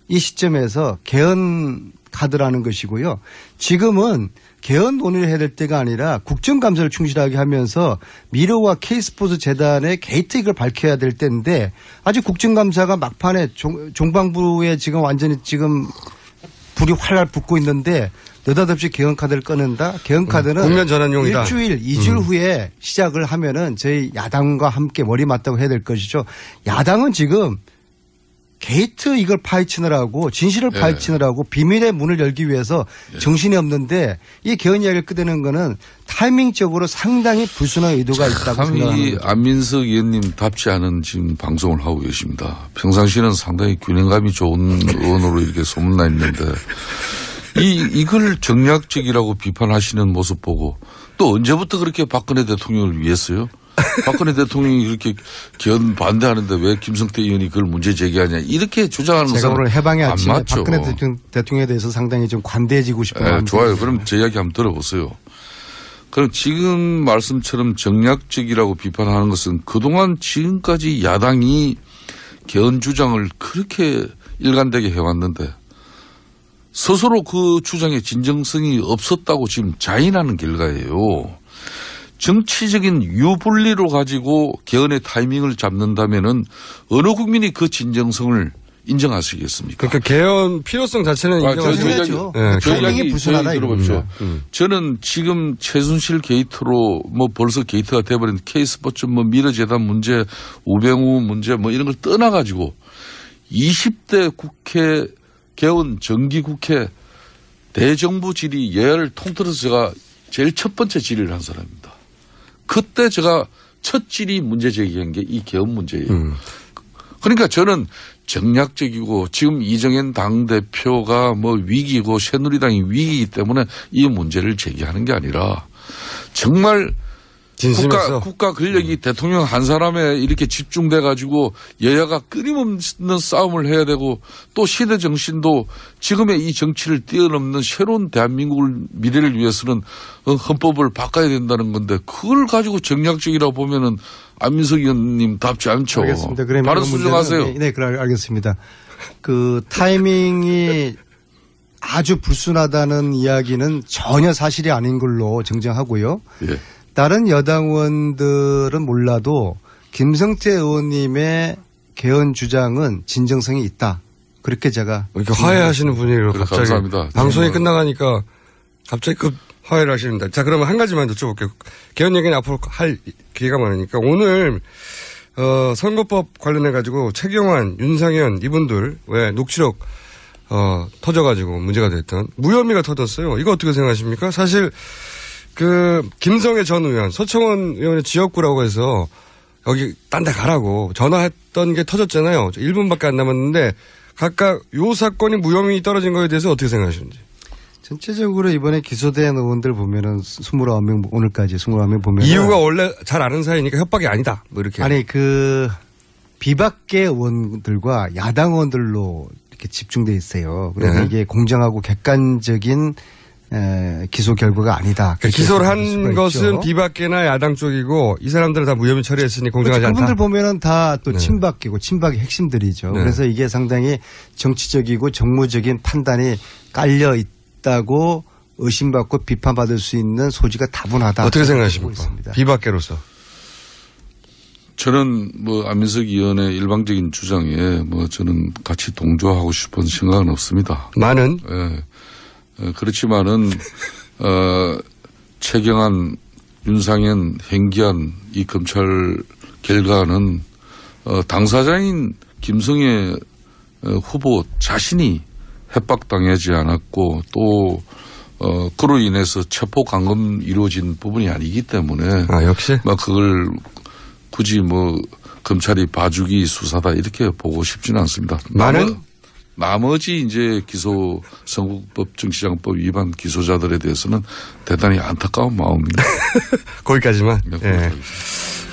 이 시점에서 개헌 카드라는 것이고요. 지금은 개헌 논의를 해야 될 때가 아니라 국정감사를 충실하게 하면서 미르와 K스포츠 재단의 게이트 이걸 밝혀야 될 때인데 아직 국정감사가 막판에 종방부에 지금 완전히 지금 불이 활활 붙고 있는데 느닷없이 개헌 카드를 꺼낸다. 개헌 카드는 국면 전환용이다. 일주일, 2주일 후에 시작을 하면은 저희 야당과 함께 머리 맞다고 해야 될 것이죠. 야당은 지금 게이트 이걸 파헤치느라고 진실을 파헤치느라고 비밀의 문을 열기 위해서 정신이 없는데 이 개헌 이야기를 끄대는 거는 타이밍적으로 상당히 불순한 의도가 있다고 생각합니다. 이 안민석 의원님답지 않은 지금 방송을 하고 계십니다. 평상시에는 상당히 균형감이 좋은 의원으로 이렇게 소문나 있는데 이걸 정략적이라고 비판하시는 모습 보고 또 언제부터 그렇게 박근혜 대통령을 위했어요? 박근혜 대통령이 이렇게 개헌 반대하는데 왜 김성태 의원이 그걸 문제 제기하냐 이렇게 주장하는 것은 제가 오늘 해방의 안 아침에 맞죠. 박근혜 대통령에 대해서 상당히 좀 관대해지고 싶어요. 좋아요. 그럼 제 이야기 한번 들어보세요. 그럼 지금 말씀처럼 정략적이라고 비판하는 것은 그동안 지금까지 야당이 개헌 주장을 그렇게 일관되게 해왔는데 스스로 그 주장에 진정성이 없었다고 지금 자인하는 결과예요. 정치적인 유불리로 가지고 개헌의 타이밍을 잡는다면은 어느 국민이 그 진정성을 인정하시겠습니까? 그러니까 개헌 필요성 자체는 인정하셔야죠. 타이밍이 불순하다 들어보십시오. 저는 지금 최순실 게이트로 뭐 벌써 게이트가 돼버린 K스포츠 뭐 미르재단 문제, 우병우 문제 뭐 이런 걸 떠나가지고 20대 국회 개헌 정기국회 대정부 질의 예를 통틀어서 제가 제일 첫 번째 질의를 한 사람입니다. 그때 제가 첫 질의 문제 제기한 게 이 개헌 문제예요. 그러니까 저는 정략적이고 지금 이정현 당대표가 뭐 위기고 새누리당이 위기이기 때문에 이 문제를 제기하는 게 아니라 정말 국가 권력이 대통령 한 사람에 이렇게 집중돼 가지고 여야가 끊임없는 싸움을 해야 되고 또 시대 정신도 지금의 이 정치를 뛰어넘는 새로운 대한민국을 미래를 위해서는 헌법을 바꿔야 된다는 건데 그걸 가지고 정략적이라고 보면은 안민석 의원님답지 않죠. 알겠습니다. 그러면 바로 수정하세요. 네, 알겠습니다. 그 타이밍이 아주 불순하다는 이야기는 전혀 사실이 아닌 걸로 정정하고요. 예. 다른 여당 의원들은 몰라도 김성태 의원님의 개헌 주장은 진정성이 있다. 그렇게 제가 이렇게 화해하시는 분위기로 갑자기 감사합니다. 방송이 끝나가니까 갑자기 급 화해를 하시는데 자 그러면 한 가지만 여쭤볼게요. 개헌 얘기는 앞으로 할 기회가 많으니까 오늘 선거법 관련해 가지고 최경환, 윤상현 이분들 왜 녹취록 터져가지고 문제가 됐던 무혐의가 터졌어요. 이거 어떻게 생각하십니까? 사실 김성애 전 의원, 서청원 의원의 지역구라고 해서 여기 딴 데 가라고 전화했던 게 터졌잖아요. 1분밖에 안 남았는데 각각 요 사건이 무혐의 떨어진 거에 대해서 어떻게 생각하시는지. 전체적으로 이번에 기소된 의원들 보면은 29명, 오늘까지 29명 보면. 이유가 원래 잘 아는 사이니까 협박이 아니다. 뭐 이렇게. 아니, 비박계 의원들과 야당 의원들로 이렇게 집중돼 있어요. 그래서 이게 공정하고 객관적인 기소 결과가 아니다. 기소를 한 것은 비박계나 야당 쪽이고 이 사람들은 다 무혐의 처리했으니 공정하지 그렇죠. 않다. 그분들 보면은 다 또 친박이고 친박의 핵심들이죠. 네. 그래서 이게 상당히 정치적이고 정무적인 판단이 깔려 있다고 의심받고 비판받을 수 있는 소지가 다분하다. 어떻게 생각하십니까? 비박계로서. 저는 안민석 의원의 일방적인 주장에 저는 같이 동조하고 싶은 생각은 없습니다. 많은? 예. 그렇지만은, 최경환, 윤상현, 행기한 이 검찰 결과는, 당사자인 김성애 후보 자신이 협박당하지 않았고 또, 그로 인해서 체포 감금 이루어진 부분이 아니기 때문에. 역시? 그걸 굳이 검찰이 봐주기 수사다 이렇게 보고 싶지는 않습니다. 많은? 나머지 이제 기소 선거법 정치자금법 위반 기소자들에 대해서는 대단히 안타까운 마음입니다. 거기까지만. 네, 예.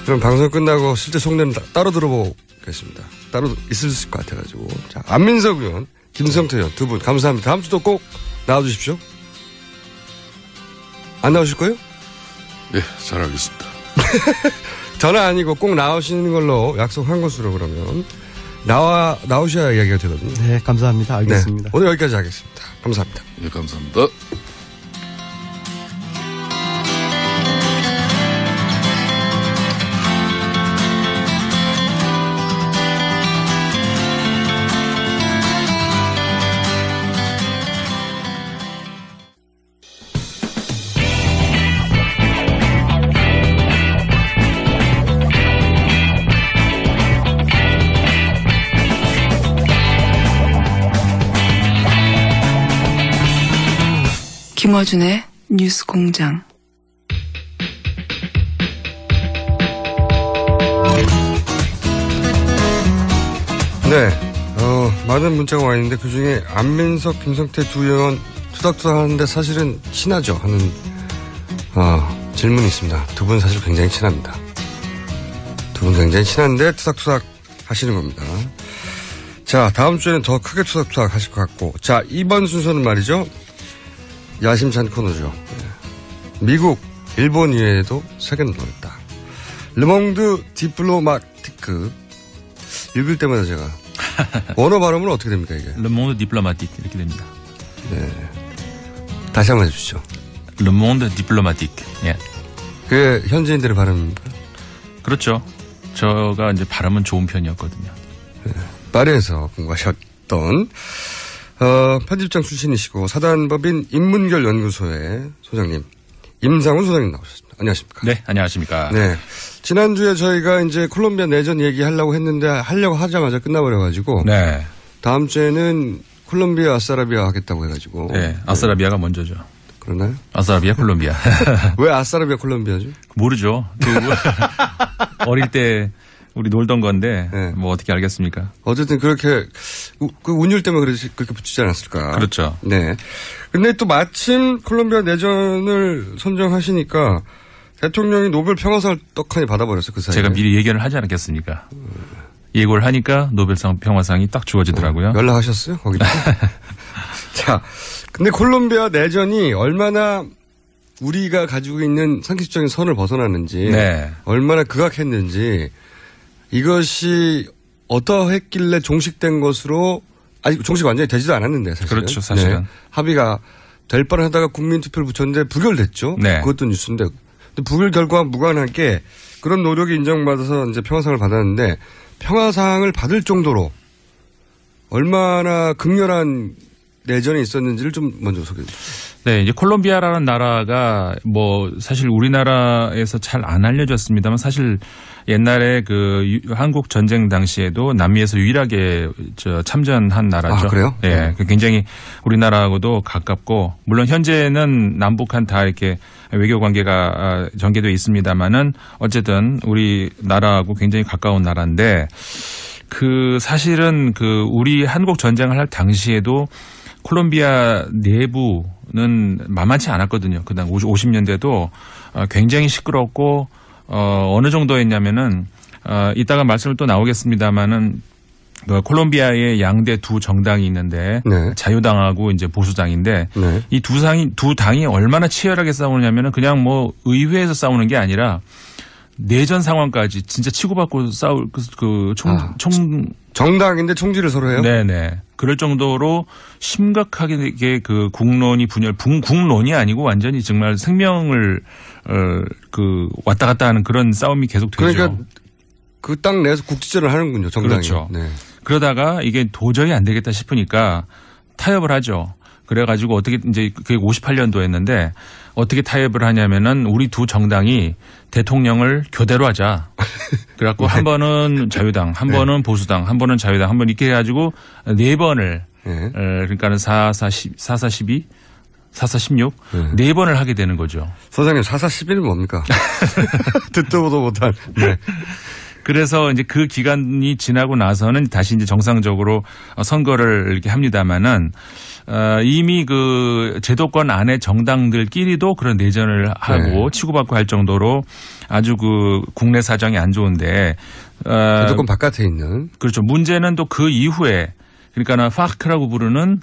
그럼 방송 끝나고 실제 속내는 따로 들어보겠습니다. 따로 있을 것 같아가지고. 자, 안민석 의원, 김성태 의원 두 분 감사합니다. 다음 주도 꼭 나와주십시오. 안 나오실 거예요? 네, 잘하겠습니다. 전화 아니고 꼭 나오시는 걸로 약속한 것으로 그러면 나오셔야 이야기가 되거든요. 네, 감사합니다. 알겠습니다. 네, 오늘 여기까지 하겠습니다. 감사합니다. 네, 감사합니다. 김어준의 뉴스 공장. 네, 많은 문자가 와 있는데 그중에 안민석, 김성태 두 의원 투닥투닥 하는데 사실은 친하죠 하는 질문이 있습니다. 두 분 사실 굉장히 친합니다. 두 분 굉장히 친한데 투닥투닥 하시는 겁니다. 자, 다음 주에는 더 크게 투닥투닥 하실 것 같고. 자, 이번 순서는 말이죠. 야심찬 코너죠. 미국, 일본 이외에도 세계는 노렸다. 르몽드 디플로마티크. 읽을 때마다 제가. 원어 발음은 어떻게 됩니까, 이게? 르몽드 디플로마티크 이렇게 됩니다. 네. 다시 한번 해주시죠. 르몽드 디플로마티크. 예. 그게 현지인들의 발음입니까? 그렇죠. 저가 이제 발음은 좋은 편이었거든요. 네. 파리에서 공부하셨던 편집장 출신이시고 사단법인 인문결 연구소의 소장님 임상훈 소장님 나오셨습니다. 안녕하십니까? 네, 안녕하십니까? 네. 지난주에 저희가 이제 콜롬비아 내전 얘기하려고 했는데 하려고 하자마자 끝나버려가지고 네. 다음 주에는 콜롬비아 아싸라비아 하겠다고 해가지고. 네, 아싸라비아가 먼저죠. 그러나요? 아싸라비아 콜롬비아. 왜 아싸라비아 콜롬비아죠? 모르죠. 어릴 때 우리 놀던 건데 네. 뭐 어떻게 알겠습니까? 어쨌든 그렇게 그 운율 때문에 그렇게 붙이지 않았을까? 그렇죠. 네. 근데 또 마침 콜롬비아 내전을 선정하시니까 대통령이 노벨 평화상을 떡하니 받아버렸어요. 그 사이에. 제가 미리 예견을 하지 않았겠습니까? 예고를 하니까 노벨상 평화상이 딱 주어지더라고요. 연락하셨어요? 거기다. 자, 근데 콜롬비아 내전이 얼마나 우리가 가지고 있는 상식적인 선을 벗어났는지, 네. 얼마나 극악했는지, 이것이 어떠했길래 종식된 것으로, 아직 종식 완전히 되지도 않았는데, 사실은. 그렇죠, 사실은. 네. 합의가 될 뻔하다가 국민투표를 붙였는데 부결됐죠. 네. 그것도 뉴스인데. 근데 부결 결과와 무관하게 그런 노력이 인정받아서 이제 평화상을 받았는데, 평화상을 받을 정도로 얼마나 극렬한 내전이 있었는지를 좀 먼저 소개해 주세요. 네, 이제 콜롬비아라는 나라가 뭐 사실 우리나라에서 잘 안 알려졌습니다만 사실 옛날에 그 한국 전쟁 당시에도 남미에서 유일하게 참전한 나라죠. 아, 그래요? 네, 굉장히 우리나라하고도 가깝고 물론 현재는 남북한 다 이렇게 외교 관계가 전개되어 있습니다만은 어쨌든 우리나라하고 굉장히 가까운 나라인데 그 사실은 그 우리 한국 전쟁을 할 당시에도 콜롬비아 내부는 만만치 않았거든요. 그다음 50년대도 굉장히 시끄럽고 어느 정도였냐면은 이따가 말씀을 또 나오겠습니다만은 콜롬비아의 양대 두 정당이 있는데 네. 자유당하고 이제 보수당인데 네. 이 두 당이 얼마나 치열하게 싸우냐면은 그냥 뭐 의회에서 싸우는 게 아니라 내전 상황까지 진짜 치고받고 싸울 정당인데 총질을 서로 해요? 네네. 그럴 정도로 심각하게 그 국론이 국론이 아니고 완전히 정말 생명을 왔다 갔다 하는 그런 싸움이 계속 되죠. 그러니까 그 땅 내에서 국지전을 하는군요, 정당이. 그렇죠. 네. 그러다가 이게 도저히 안 되겠다 싶으니까 타협을 하죠. 그래가지고 어떻게 이제 그게 58년도였는데 어떻게 타협을 하냐면은 우리 두 정당이 대통령을 교대로 하자. 그래갖고 한 번은 자유당, 한 번은 보수당, 한 번은 자유당, 한 번 이렇게 해가지고 4번을 그러니까는 4412, 4416 4번을 하게 되는 거죠. 선생님 4411은 뭡니까? 듣도 보도 못한. 네. 그래서 이제 그 기간이 지나고 나서는 다시 이제 정상적으로 선거를 이렇게 합니다만은 이미 그 제도권 안에 정당들끼리도 그런 내전을 하고 치고받고 할 정도로 아주 그 국내 사정이 안 좋은데 제도권 바깥에 있는 그렇죠. 문제는 또 그 이후에 그러니까 파크라고 부르는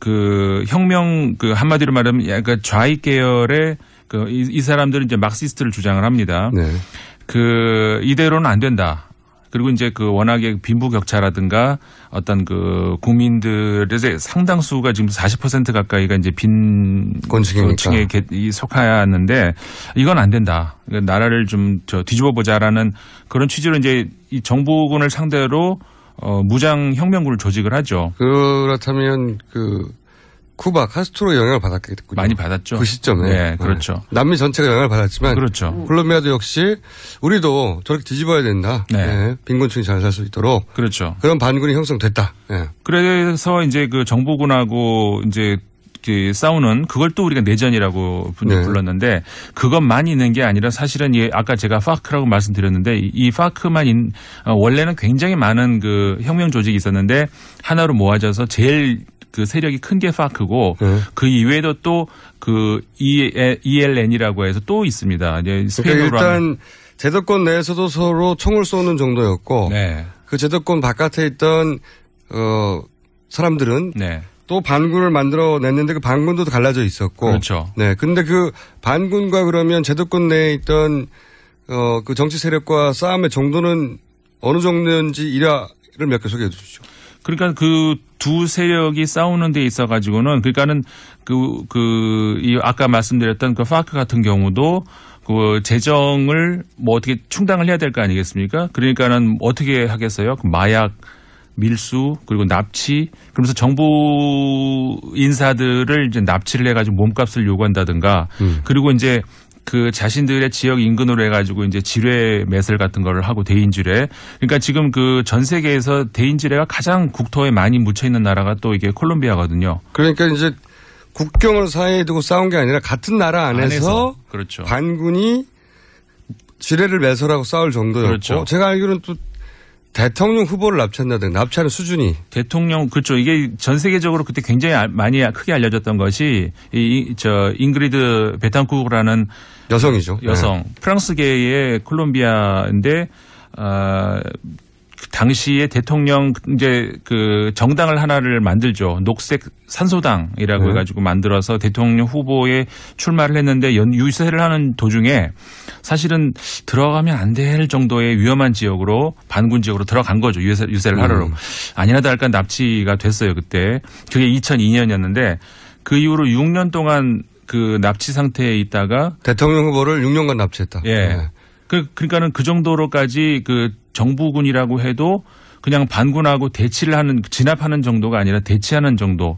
그 혁명 그 한마디로 말하면 약간 좌익 계열의 그 이 사람들은 이제 막시스트를 주장을 합니다. 네. 그 이대로는 안 된다. 그리고 이제 그 워낙에 빈부격차라든가 어떤 그 국민들의 상당수가 지금 40% 가까이가 이제 빈곤층에 속하였는데 이건 안 된다. 나라를 좀 뒤집어 보자라는 그런 취지로 이제 이 정부군을 상대로 무장 혁명군을 조직을 하죠. 그렇다면 쿠바 카스트로 영향을 받았겠군요. 많이 받았죠. 그 시점에. 네, 그렇죠. 남미 전체가 영향을 받았지만 그렇죠. 콜롬비아도 역시 우리도 저렇게 뒤집어야 된다. 네. 빈곤층이 잘 살 수 있도록. 그렇죠. 그런 반군이 형성됐다. 네. 그래서 이제 그 정부군하고 이제 싸우는 그걸 또 우리가 내전이라고 불렀는데 그것만 있는 게 아니라 사실은 아까 제가 파크라고 말씀드렸는데 이 파크만 원래는 굉장히 많은 그 혁명 조직이 있었는데 하나로 모아져서 제일 그 세력이 큰 게 파크고 그 이외에도 또 그 ELN이라고 해서 또 있습니다. 그러니까 일단 제도권 내에서도 서로 총을 쏘는 정도였고 네. 그 제도권 바깥에 있던 사람들은 네. 또 반군을 만들어냈는데 그 반군도 갈라져 있었고. 그렇죠. 네. 근데 그 반군과 그러면 제도권 내에 있던 그 정치 세력과 싸움의 정도는 어느 정도인지 일화를 몇 개 소개해 주시죠. 그러니까 그 두 세력이 싸우는 데 있어 가지고는 그러니까는 이 아까 말씀드렸던 그 파크 같은 경우도 그 재정을 뭐 어떻게 충당을 해야 될 거 아니겠습니까? 그러니까는 어떻게 하겠어요? 마약 밀수 그리고 납치 그러면서 정부 인사들을 이제 납치를 해가지고 몸값을 요구한다든가 그리고 이제 그 자신들의 지역 인근으로 해가지고 이제 지뢰 매설 같은 거를 하고 대인지뢰 그러니까 지금 그 전 세계에서 대인지뢰가 가장 국토에 많이 묻혀 있는 나라가 또 이게 콜롬비아거든요. 그러니까 이제 국경을 사이에 두고 싸운 게 아니라 같은 나라 안에서 그렇죠. 반군이 지뢰를 매설하고 싸울 정도였고 그렇죠. 제가 알기로는 또 대통령 후보를 납치한다든가 납치하는 수준이 대통령 그렇죠. 이게 전 세계적으로 그때 굉장히 많이 크게 알려졌던 것이 잉그리드 베탕쿠르라는 여성이죠. 여성 네. 프랑스계의 콜롬비아인데 당시에 대통령 이제 그 정당을 하나를 만들죠. 녹색 산소당이라고 해가지고 만들어서 대통령 후보에 출마를 했는데 유세를 하는 도중에 사실은 들어가면 안 될 정도의 위험한 지역으로 반군 지역으로 들어간 거죠. 유세를 하러. 아니나 다를까 납치가 됐어요. 그때. 그게 2002년이었는데 그 이후로 6년 동안 그 납치 상태에 있다가 대통령 후보를 6년간 납치했다. 예. 네. 그러니까는 그 정도로까지 그 정부군이라고 해도 그냥 반군하고 대치를 하는 진압하는 정도가 아니라 대치하는 정도.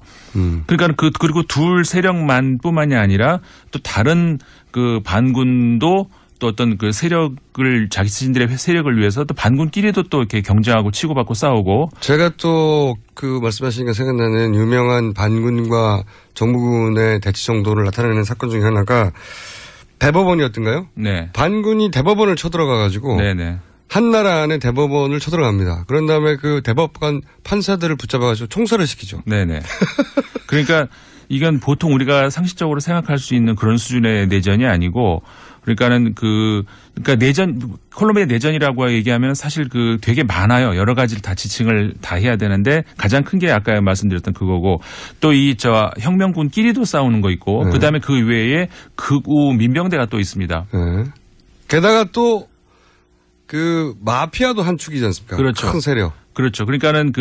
그러니까 그리고 둘 세력만 뿐만이 아니라 또 다른 그 반군도 또 어떤 그 세력을 자신들의 세력을 위해서 또 반군끼리도 또 이렇게 경쟁하고 치고받고 싸우고. 제가 또 그 말씀하시니까 생각나는 유명한 반군과 정부군의 대치 정도를 나타내는 사건 중에 하나가 대법원이었던가요? 네. 반군이 대법원을 쳐들어가 가지고. 네네. 한 나라 안에 대법원을 쳐들어갑니다. 그런 다음에 그 대법관 판사들을 붙잡아가지고 총살을 시키죠. 네네. 그러니까 이건 보통 우리가 상식적으로 생각할 수 있는 그런 수준의 내전이 아니고 그러니까는 그러니까 콜롬비아 내전이라고 얘기하면 사실 되게 많아요. 여러 가지를 다 지칭을 다 해야 되는데 가장 큰 게 아까 말씀드렸던 그거고 또 혁명군끼리도 싸우는 거 있고 그다음에 그 외에 극우 민병대가 또 있습니다. 게다가 또 마피아도 한 축이지 않습니까? 그렇죠. 큰 세력. 그렇죠. 그러니까는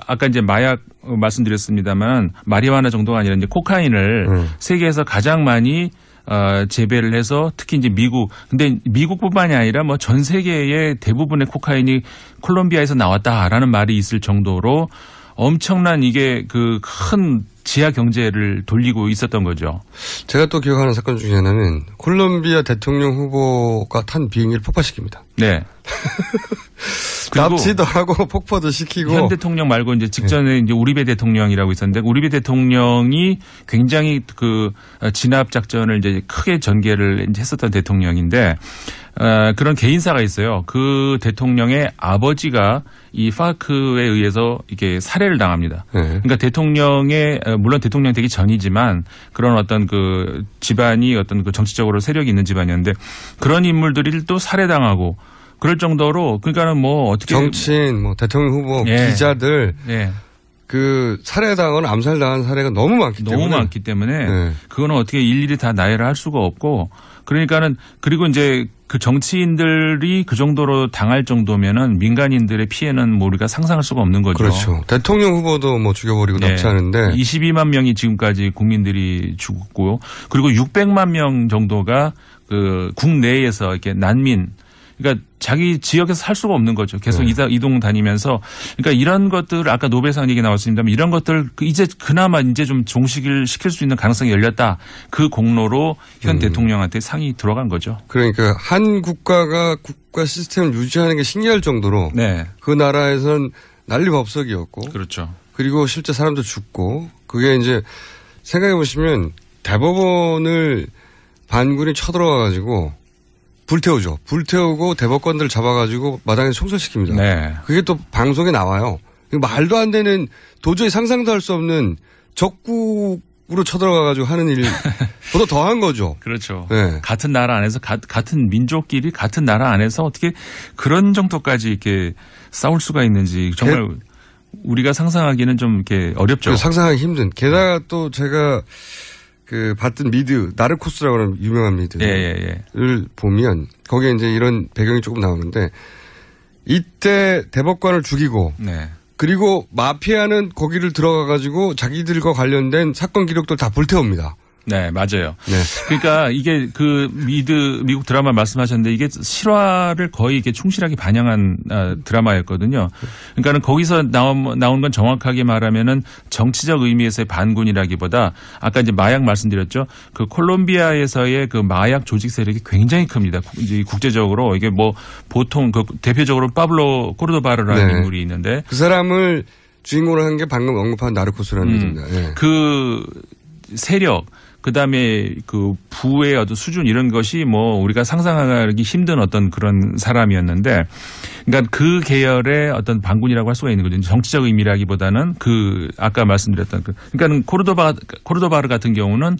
아까 이제 마약 말씀드렸습니다만 마리화나 정도가 아니라 이제 코카인을 세계에서 가장 많이 재배를 해서 특히 이제 근데 미국뿐만이 아니라 뭐 전 세계의 대부분의 코카인이 콜롬비아에서 나왔다라는 말이 있을 정도로 엄청난 이게 큰 지하 경제를 돌리고 있었던 거죠. 제가 또 기억하는 사건 중에 하나는 콜롬비아 대통령 후보가 탄 비행기를 폭파시킵니다. 네. 납치도 하고 폭파도 시키고. 현 대통령 말고 이제 직전에 이제 우리베 대통령이라고 있었는데 우리베 대통령이 굉장히 진압 작전을 이제 크게 전개를 이제 했었던 대통령인데 그런 개인사가 있어요. 그 대통령의 아버지가 이 파크에 의해서 이게 살해를 당합니다. 그러니까 물론 대통령 되기 전이지만 그런 어떤 집안이 어떤 정치적으로 세력이 있는 집안이었는데 그런 인물들이 또 살해당하고 그럴 정도로 그러니까는 뭐 어떻게 정치인, 대통령 후보, 기자들 살해당하거나 암살당한 사례가 너무 많기 때문에 그거는 어떻게 일일이 다 나열을 할 수가 없고 그러니까는 그리고 이제 그 정치인들이 그 정도로 당할 정도면은 민간인들의 피해는 우리가 상상할 수가 없는 거죠. 그렇죠. 대통령 후보도 죽여버리고 납치하는데 22만 명이 지금까지 국민들이 죽었고요. 그리고 600만 명 정도가 국내에서 이렇게 난민 그러니까 자기 지역에서 살 수가 없는 거죠. 계속 이동 다니면서. 그러니까 이런 것들 아까 노벨상 얘기 나왔습니다만 이런 것들 이제 그나마 이제 좀 종식을 시킬 수 있는 가능성이 열렸다. 그 공로로 현 대통령한테 상이 들어간 거죠. 그러니까 한 국가가 국가 시스템을 유지하는 게 신기할 정도로 그 나라에선 난리법석이었고. 그렇죠. 그리고 실제 사람도 죽고 그게 이제 생각해 보시면 대법원을 반군이 쳐들어와가지고 불태우죠. 불태우고 대법관들 잡아가지고 마당에 총살시킵니다. 네. 그게 또 방송에 나와요. 말도 안 되는 도저히 상상도 할 수 없는 적국으로 쳐들어가가지고 하는 일보다 더한 거죠. 그렇죠. 네. 같은 나라 안에서 같은 민족끼리 같은 나라 안에서 어떻게 그런 정도까지 이렇게 싸울 수가 있는지 정말 우리가 상상하기는 좀 이렇게 어렵죠. 상상하기 힘든. 게다가 또 제가 봤던 나르코스라고 하는 유명한 미드를 보면 거기에 이제 이런 배경이 조금 나오는데 이때 대법관을 죽이고 그리고 마피아는 거기를 들어가가지고 자기들과 관련된 사건 기록들 다 불태웁니다. 네, 맞아요. 그러니까 이게 미국 드라마 말씀하셨는데 이게 실화를 거의 이렇게 충실하게 반영한 드라마였거든요. 그러니까는 거기서 나온 건 정확하게 말하면은 정치적 의미에서의 반군이라기보다 아까 이제 마약 말씀드렸죠. 콜롬비아에서의 마약 조직 세력이 굉장히 큽니다. 이제 국제적으로 이게 보통 대표적으로 파블로 코르도바르라는 인물이 있는데 그 사람을 주인공으로 한 게 방금 언급한 나르코스라는 일입니다. 그 세력 그다음에 부의 어떤 수준 이런 것이 우리가 상상하기 힘든 어떤 그런 사람이었는데 그러니까 그 계열의 어떤 반군이라고 할 수가 있는 거죠. 정치적 의미라기보다는 아까 말씀드렸던 그러니까 코르도바르 같은 경우는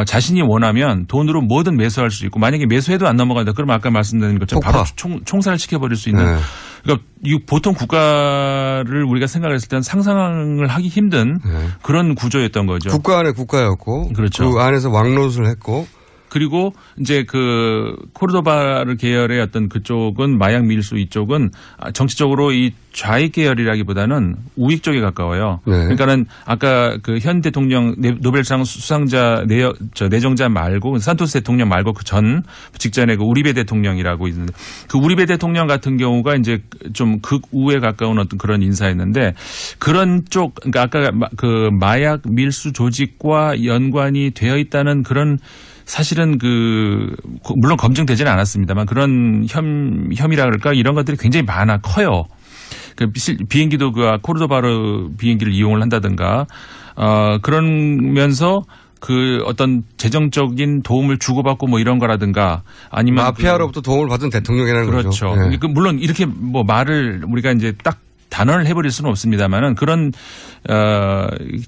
자신이 원하면 돈으로 뭐든 매수할 수 있고 만약에 매수해도 안 넘어간다 그러면 아까 말씀드린 것처럼 바로 총살을 시켜버릴 수 있는 그러니까 보통 국가를 우리가 생각했을 때는 상상을 하기 힘든 그런 구조였던 거죠. 국가 안에 국가였고 그렇죠. 그 안에서 왕노릇을 했고 그리고 이제 코르도바르 계열의 어떤 그쪽은 마약 밀수 이쪽은 정치적으로 이 좌익 계열이라기보다는 우익 쪽에 가까워요. 그러니까는 아까 현 대통령 노벨상 수상자 내정자 말고 산토스 대통령 말고 직전에 우리베 대통령이라고 있는데 우리베 대통령 같은 경우가 이제 좀 극우에 가까운 어떤 그런 인사였는데 그런 쪽 그러니까 아까 마약 밀수 조직과 연관이 되어 있다는 그런 사실은 물론 검증되지는 않았습니다만 그런 혐의라 그럴까 이런 것들이 굉장히 커요. 비행기도 코르도바르 비행기를 이용을 한다든가 그러면서 어떤 재정적인 도움을 주고받고 이런 거라든가 아니면 마피아로부터 도움을 받은 대통령이라는 거죠. 그렇죠. 물론 이렇게 말을 우리가 이제 딱 단언을 해버릴 수는 없습니다만은 그런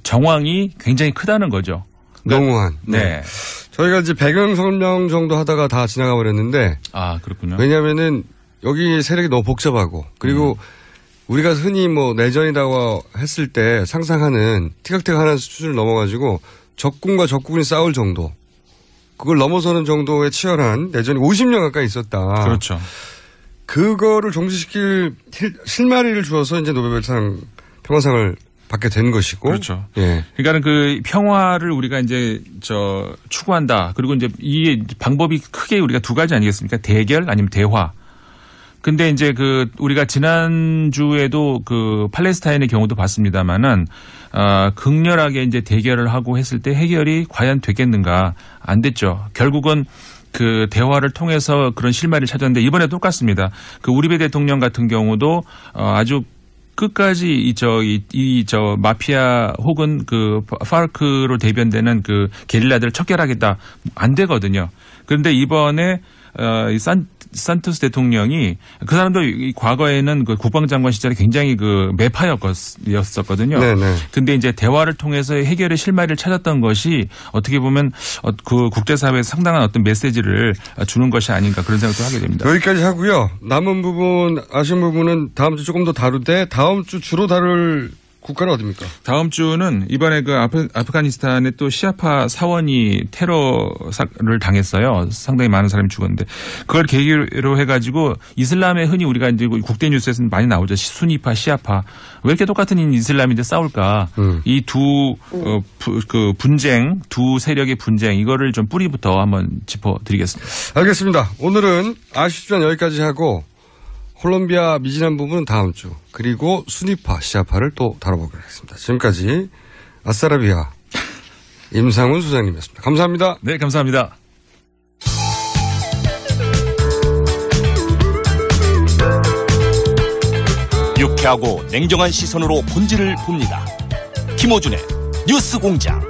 정황이 굉장히 크다는 거죠. 농우환. 네. 저희가 이제 배경 설명 정도 하다가 다 지나가 버렸는데. 아, 그렇군요. 왜냐면은 여기 세력이 너무 복잡하고 그리고 우리가 흔히 뭐 내전이라고 했을 때 상상하는 티격태격하는 수준을 넘어가지고 적군과 적군이 싸울 정도. 그걸 넘어서는 정도의 치열한 내전이 50년 가까이 있었다. 그렇죠. 그거를 종식시킬 실마리를 주어서 이제 노벨상 평화상을 받게 된 것이고. 그렇죠. 예. 그러니까는 그 평화를 우리가 이제 추구한다. 그리고 이제 이 방법이 크게 우리가 두 가지 아니겠습니까? 대결 아니면 대화. 근데 이제 우리가 지난주에도 팔레스타인의 경우도 봤습니다만은, 극렬하게 이제 대결을 하고 했을 때 해결이 과연 되겠는가? 안 됐죠. 결국은 대화를 통해서 그런 실마리를 찾았는데 이번에 똑같습니다. 우리베 대통령 같은 경우도 아주 끝까지 마피아 혹은 파르크로 대변되는 게릴라들을 척결하겠다. 안 되거든요. 그런데 이번에 산토스 대통령이 그 사람도 과거에는 국방장관 시절에 굉장히 매파였었거든요. 그런데 이제 대화를 통해서 해결의 실마리를 찾았던 것이 어떻게 보면 국제사회에 상당한 어떤 메시지를 주는 것이 아닌가 그런 생각도 하게 됩니다. 여기까지 하고요. 남은 부분, 아쉬운 부분은 다음 주 조금 더 다루되 다음 주 주로 다룰 국가는 어디입니까? 다음 주는 이번에 아프가니스탄에 또 시아파 사원이 테러를 당했어요. 상당히 많은 사람이 죽었는데 그걸 계기로 해가지고 이슬람에 흔히 우리가 이제 국대 뉴스에서는 많이 나오죠. 수니파, 시아파. 왜 이렇게 똑같은 이슬람인데 싸울까? 이 분쟁, 두 세력의 분쟁 이거를 좀 뿌리부터 한번 짚어드리겠습니다. 알겠습니다. 오늘은 아쉽지만 여기까지 하고 콜롬비아 미진한 부분은 다음 주 그리고 수니파, 시아파를 또 다뤄보기로 했습니다. 지금까지 아싸라비아 임상훈 소장님이었습니다. 감사합니다. 네, 감사합니다. 유쾌하고 냉정한 시선으로 본질을 봅니다. 김호준의 뉴스공장.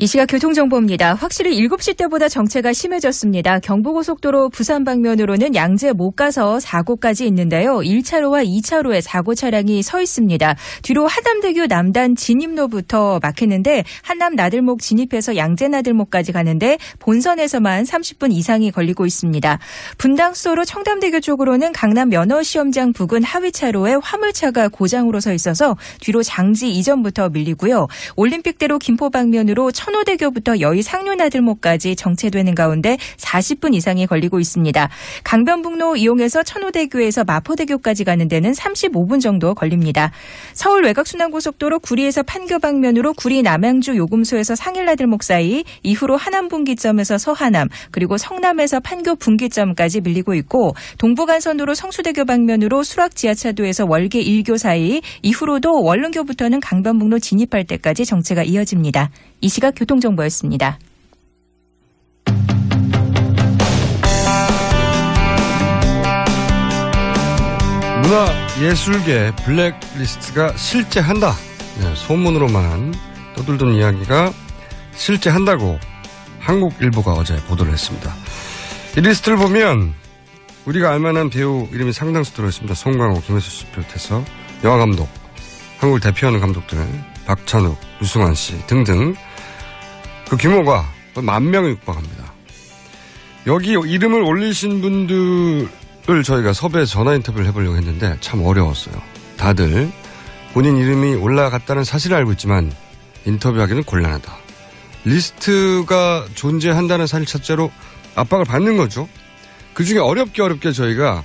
이 시각 교통정보입니다. 확실히 7시 때보다 정체가 심해졌습니다. 경부고속도로 부산 방면으로는 양재 못 가서 사고까지 있는데요. 1차로와 2차로에 사고 차량이 서 있습니다. 뒤로 한남대교 남단 진입로부터 막히는데 한남 나들목 진입해서 양재 나들목까지 가는데 본선에서만 30분 이상이 걸리고 있습니다. 분당수도로 청담대교 쪽으로는 강남 면허시험장 부근 하위차로에 화물차가 고장으로 서 있어서 뒤로 장지 이전부터 밀리고요. 올림픽대로 김포 방면으로 천호대교부터 여의 상류나들목까지 정체되는 가운데 40분 이상이 걸리고 있습니다. 강변북로 이용해서 천호대교에서 마포대교까지 가는 데는 35분 정도 걸립니다. 서울 외곽순환고속도로 구리에서 판교 방면으로 구리 남양주 요금소에서 상일나들목 사이 이후로 하남분기점에서 서하남 그리고 성남에서 판교 분기점까지 밀리고 있고 동부간선도로 성수대교 방면으로 수락 지하차도에서 월계 1교 사이 이후로도 원릉교부터는 강변북로 진입할 때까지 정체가 이어집니다. 이 시각 교통정보였습니다. 문화예술계 블랙리스트가 실제한다. 네, 소문으로만 떠들던 이야기가 실제한다고 한국일보가 어제 보도를 했습니다. 이 리스트를 보면 우리가 알만한 배우 이름이 상당수 들어있습니다. 송강호, 김혜수 씨 비롯해서 영화감독, 한국을 대표하는 감독들 박찬욱, 유승환 씨 등등 그 규모가 10,000명에 육박합니다. 여기 이름을 올리신 분들을 저희가 섭외해서 전화 인터뷰를 해보려고 했는데 참 어려웠어요. 다들 본인 이름이 올라갔다는 사실을 알고 있지만 인터뷰하기는 곤란하다. 리스트가 존재한다는 사실 자체로 압박을 받는 거죠. 그중에 어렵게 저희가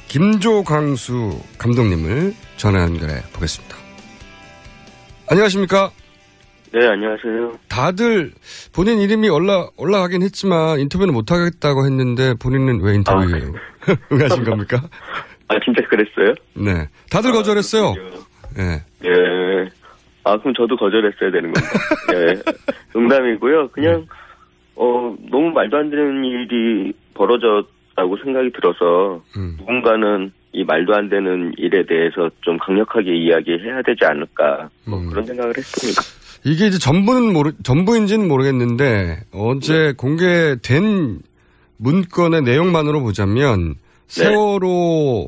김조광수 감독님을 전화 연결해 보겠습니다. 안녕하십니까? 네, 안녕하세요. 다들 본인 이름이 올라가긴 했지만 인터뷰는 못하겠다고 했는데 본인은 왜 인터뷰에 응하신 겁니까? 아, 진짜 그랬어요? 네. 다들 거절했어요. 네. 네. 아, 그럼 저도 거절했어야 되는 겁니다. 네. 농담이고요. 그냥, 너무 말도 안 되는 일이 벌어졌다고 생각이 들어서, 누군가는 이 말도 안 되는 일에 대해서 좀 강력하게 이야기해야 되지 않을까, 그런 생각을 했습니다. 이게 이제 전부인지는 모르겠는데, 어제 공개된 문건의 내용만으로 보자면, 세월호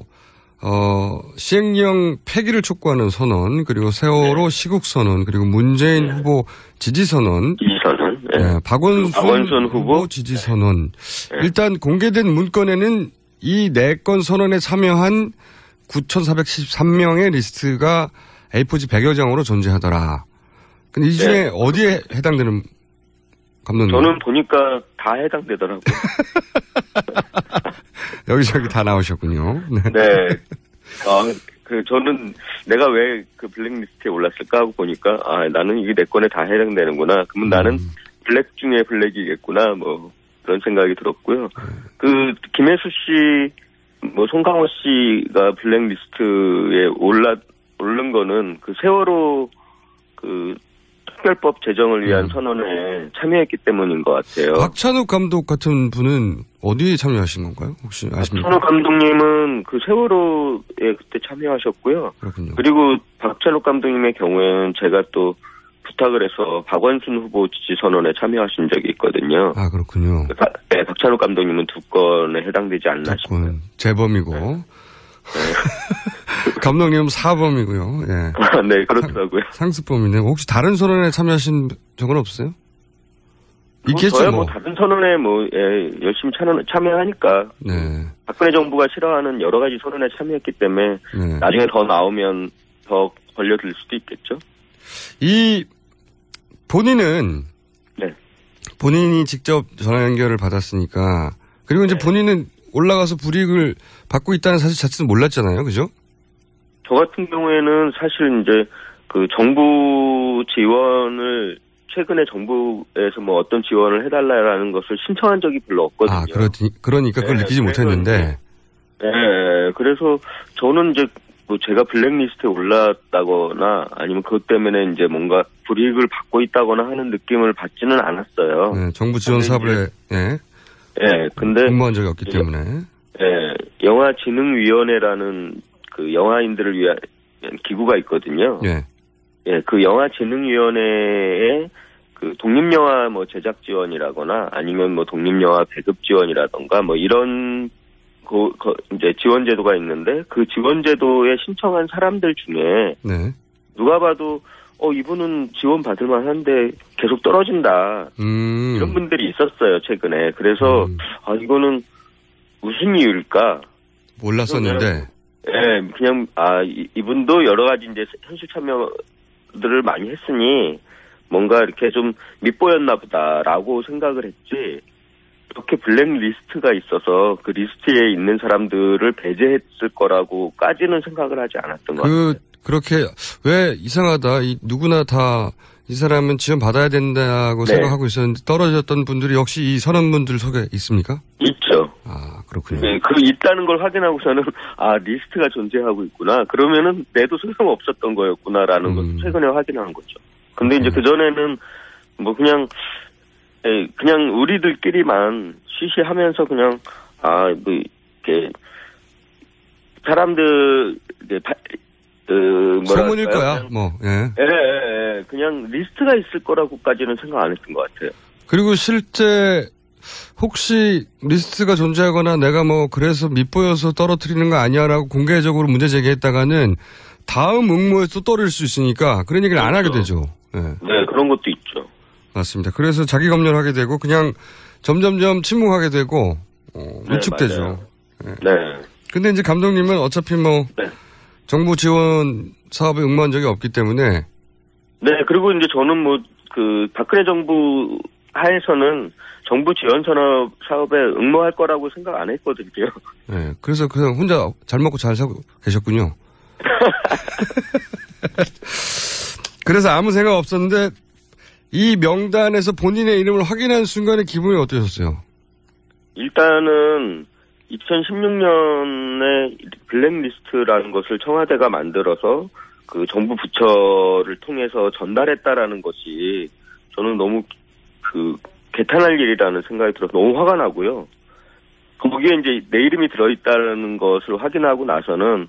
시행령 폐기를 촉구하는 선언, 그리고 세월호 시국 선언, 그리고 문재인 후보 지지 선언. 네, 박원순 후보 지지 선언. 일단 공개된 문건에는 이 4건 선언에 참여한 9,473명의 리스트가 A4지 100여 장으로 존재하더라. 근데 이 중에 어디에 해당되는 감독님? 저는 보니까 다 해당되더라고요. 여기저기 다 나오셨군요. 네. 저는 내가 왜 그 블랙리스트에 올랐을까 하고 보니까, 나는 이게 내 건에 다 해당되는구나. 그러면 나는 블랙 중에 블랙이겠구나. 뭐, 그런 생각이 들었고요. 김혜수 씨, 송강호 씨가 블랙리스트에 오른 거는 세월호 특별법 제정을 위한 선언에 참여했기 때문인 것 같아요. 박찬욱 감독 같은 분은 어디에 참여하신 건가요? 혹시 아십니까? 박찬욱 감독님은 세월호에 그때 참여하셨고요. 그렇군요. 그리고 박찬욱 감독님의 경우에는 제가 또 부탁을 해서 박원순 후보 지지 선언에 참여하신 적이 있거든요. 그렇군요. 네, 박찬욱 감독님은 2건에 해당되지 않나 싶어요. 재범이고. 네. 감독님은 사범이고요. 예. 네, 그렇더라고요. 상습범이네. 혹시 다른 선언에 참여하신 적은 없어요? 있겠죠. 저야 다른 선언에 열심히 참여하니까. 네. 박근혜 정부가 싫어하는 여러 가지 선언에 참여했기 때문에 나중에 더 나오면 더 걸려들 수도 있겠죠. 본인은 본인이 직접 전화 연결을 받았으니까, 그리고 이제 본인은 올라가서 불이익을 받고 있다는 사실 자체는 몰랐잖아요. 그죠? 저 같은 경우에는 사실 이제 정부 지원을 최근에 정부에서 어떤 지원을 해달라는 것을 신청한 적이 별로 없거든요. 그러니까 그걸 느끼지 못했는데. 네, 그래서 저는 이제 제가 블랙리스트에 올랐다거나 아니면 그것 때문에 이제 뭔가 불이익을 받고 있다거나 하는 느낌을 받지는 않았어요. 네, 정부 지원 사업에 근데 근무한 적이 없기 때문에. 영화진흥위원회라는 영화인들을 위한 기구가 있거든요. 그 영화진흥위원회에 독립영화 제작 지원이라거나 아니면 독립영화 배급 지원이라던가 이런 이제 지원 제도가 있는데, 그 지원 제도에 신청한 사람들 중에 누가 봐도 이분은 지원 받을 만한데 계속 떨어진다. 이런 분들이 있었어요, 최근에. 그래서 이거는 무슨 이유일까? 몰랐었는데. 그냥 이분도 여러 가지 이제 현실 참여들을 많이 했으니 뭔가 이렇게 좀 밉보였나 보다라고 생각을 했지. 이렇게 블랙리스트가 있어서 그 리스트에 있는 사람들을 배제했을 거라고까지는 생각을 하지 않았던 것 같아요. 그렇게 왜 이상하다. 누구나 다 이 사람은 지원 받아야 된다고 생각하고 있었는데 떨어졌던 분들이 역시 이 선언문들 속에 있습니까? 있죠. 그렇군요. 있다는 걸 확인하고서는 리스트가 존재하고 있구나. 그러면은 내도 소용 없었던 거였구나라는 것을 최근에 확인한 거죠. 근데 이제 그 전에는 그냥 우리들끼리만 쉬쉬하면서 그냥 이렇게 사람들 소문일 거야. 그냥 리스트가 있을 거라고까지는 생각 안 했던 것 같아요. 그리고 실제 혹시 리스트가 존재하거나 내가 그래서 밉보여서 떨어뜨리는 거 아니야라고 공개적으로 문제 제기했다가는 다음 응모에서 또 떨어질 수 있으니까 그런 얘기를 안 하게 되죠. 그런 것도 있죠. 맞습니다. 그래서 자기 검열하게 되고 그냥 점점점 침묵하게 되고 위축되죠. 근데 이제 감독님은 어차피 정부 지원 사업에 응모한 적이 없기 때문에. 그리고 이제 저는 박근혜 정부 하에서는 정부 지원 사업에 응모할 거라고 생각 안 했거든요. 그래서 그냥 혼자 잘 먹고 잘 살고 계셨군요. 그래서 아무 생각 없었는데 이 명단에서 본인의 이름을 확인한 순간의 기분이 어떠셨어요? 일단은 2016년에 블랙리스트라는 것을 청와대가 만들어서 정부 부처를 통해서 전달했다라는 것이 저는 너무 개탄할 일이라는 생각이 들어서 너무 화가 나고요. 거기에 이제 내 이름이 들어있다는 것을 확인하고 나서는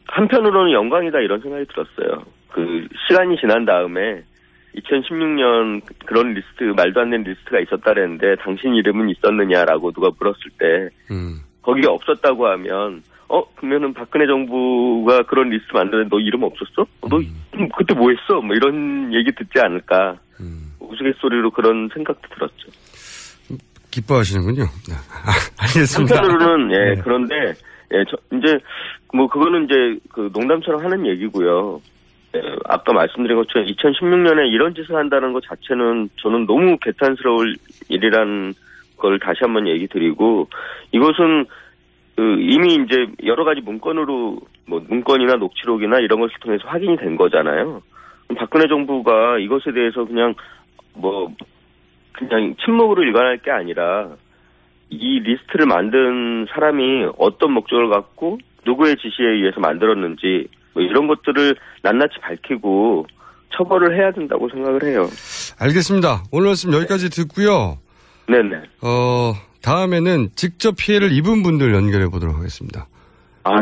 한편으로는 영광이다 이런 생각이 들었어요. 시간이 지난 다음에 2016년 그런 리스트, 말도 안 되는 리스트가 있었다랬는데 당신 이름은 있었느냐라고 누가 물었을 때 거기에 없었다고 하면 그러면은 박근혜 정부가 그런 리스트 만드는데 너 이름 없었어? 너 그때 뭐 했어? 뭐 이런 얘기 듣지 않을까. 우스갯소리로 그런 생각도 들었죠. 기뻐하시는군요. 알겠습니다. 한편으로는, 네. 그런데, 이제, 뭐, 그거는 이제, 농담처럼 하는 얘기고요. 아까 말씀드린 것처럼 2016년에 이런 짓을 한다는 것 자체는 저는 너무 개탄스러울 일이라는 걸 다시 한번 얘기 드리고, 이것은, 이미 이제 여러 가지 문건으로, 문건이나 녹취록이나 이런 것을 통해서 확인이 된 거잖아요. 박근혜 정부가 이것에 대해서 그냥 침묵으로 일관할 게 아니라 이 리스트를 만든 사람이 어떤 목적을 갖고 누구의 지시에 의해서 만들었는지 이런 것들을 낱낱이 밝히고 처벌을 해야 된다고 생각을 해요. 알겠습니다. 오늘 말씀 여기까지 듣고요. 네네. 다음에는 직접 피해를 입은 분들 연결해 보도록 하겠습니다.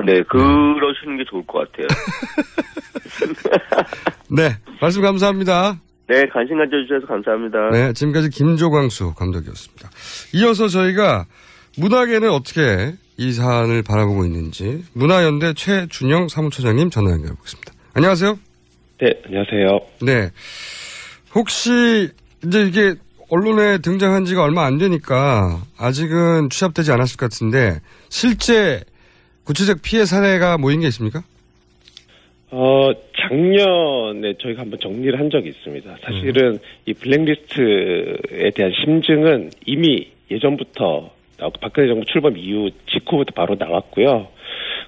네. 그러시는 게 좋을 것 같아요. 네. 말씀 감사합니다. 네. 관심 가져주셔서 감사합니다. 네. 지금까지 김조광수 감독이었습니다. 이어서 저희가 문화계는 어떻게 이 사안을 바라보고 있는지 문화연대 최준영 사무처장님 전화 연결해 보겠습니다. 안녕하세요. 네. 안녕하세요. 네. 혹시 이제 이게 언론에 등장한 지가 얼마 안 되니까 아직은 취합되지 않았을 것 같은데 실제 구체적 피해 사례가 모인 게 있습니까? 작년에 저희가 한번 정리를 한 적이 있습니다. 사실은 이 블랙리스트에 대한 심증은 이미 예전부터 박근혜 정부 출범 이후 직후부터 바로 나왔고요.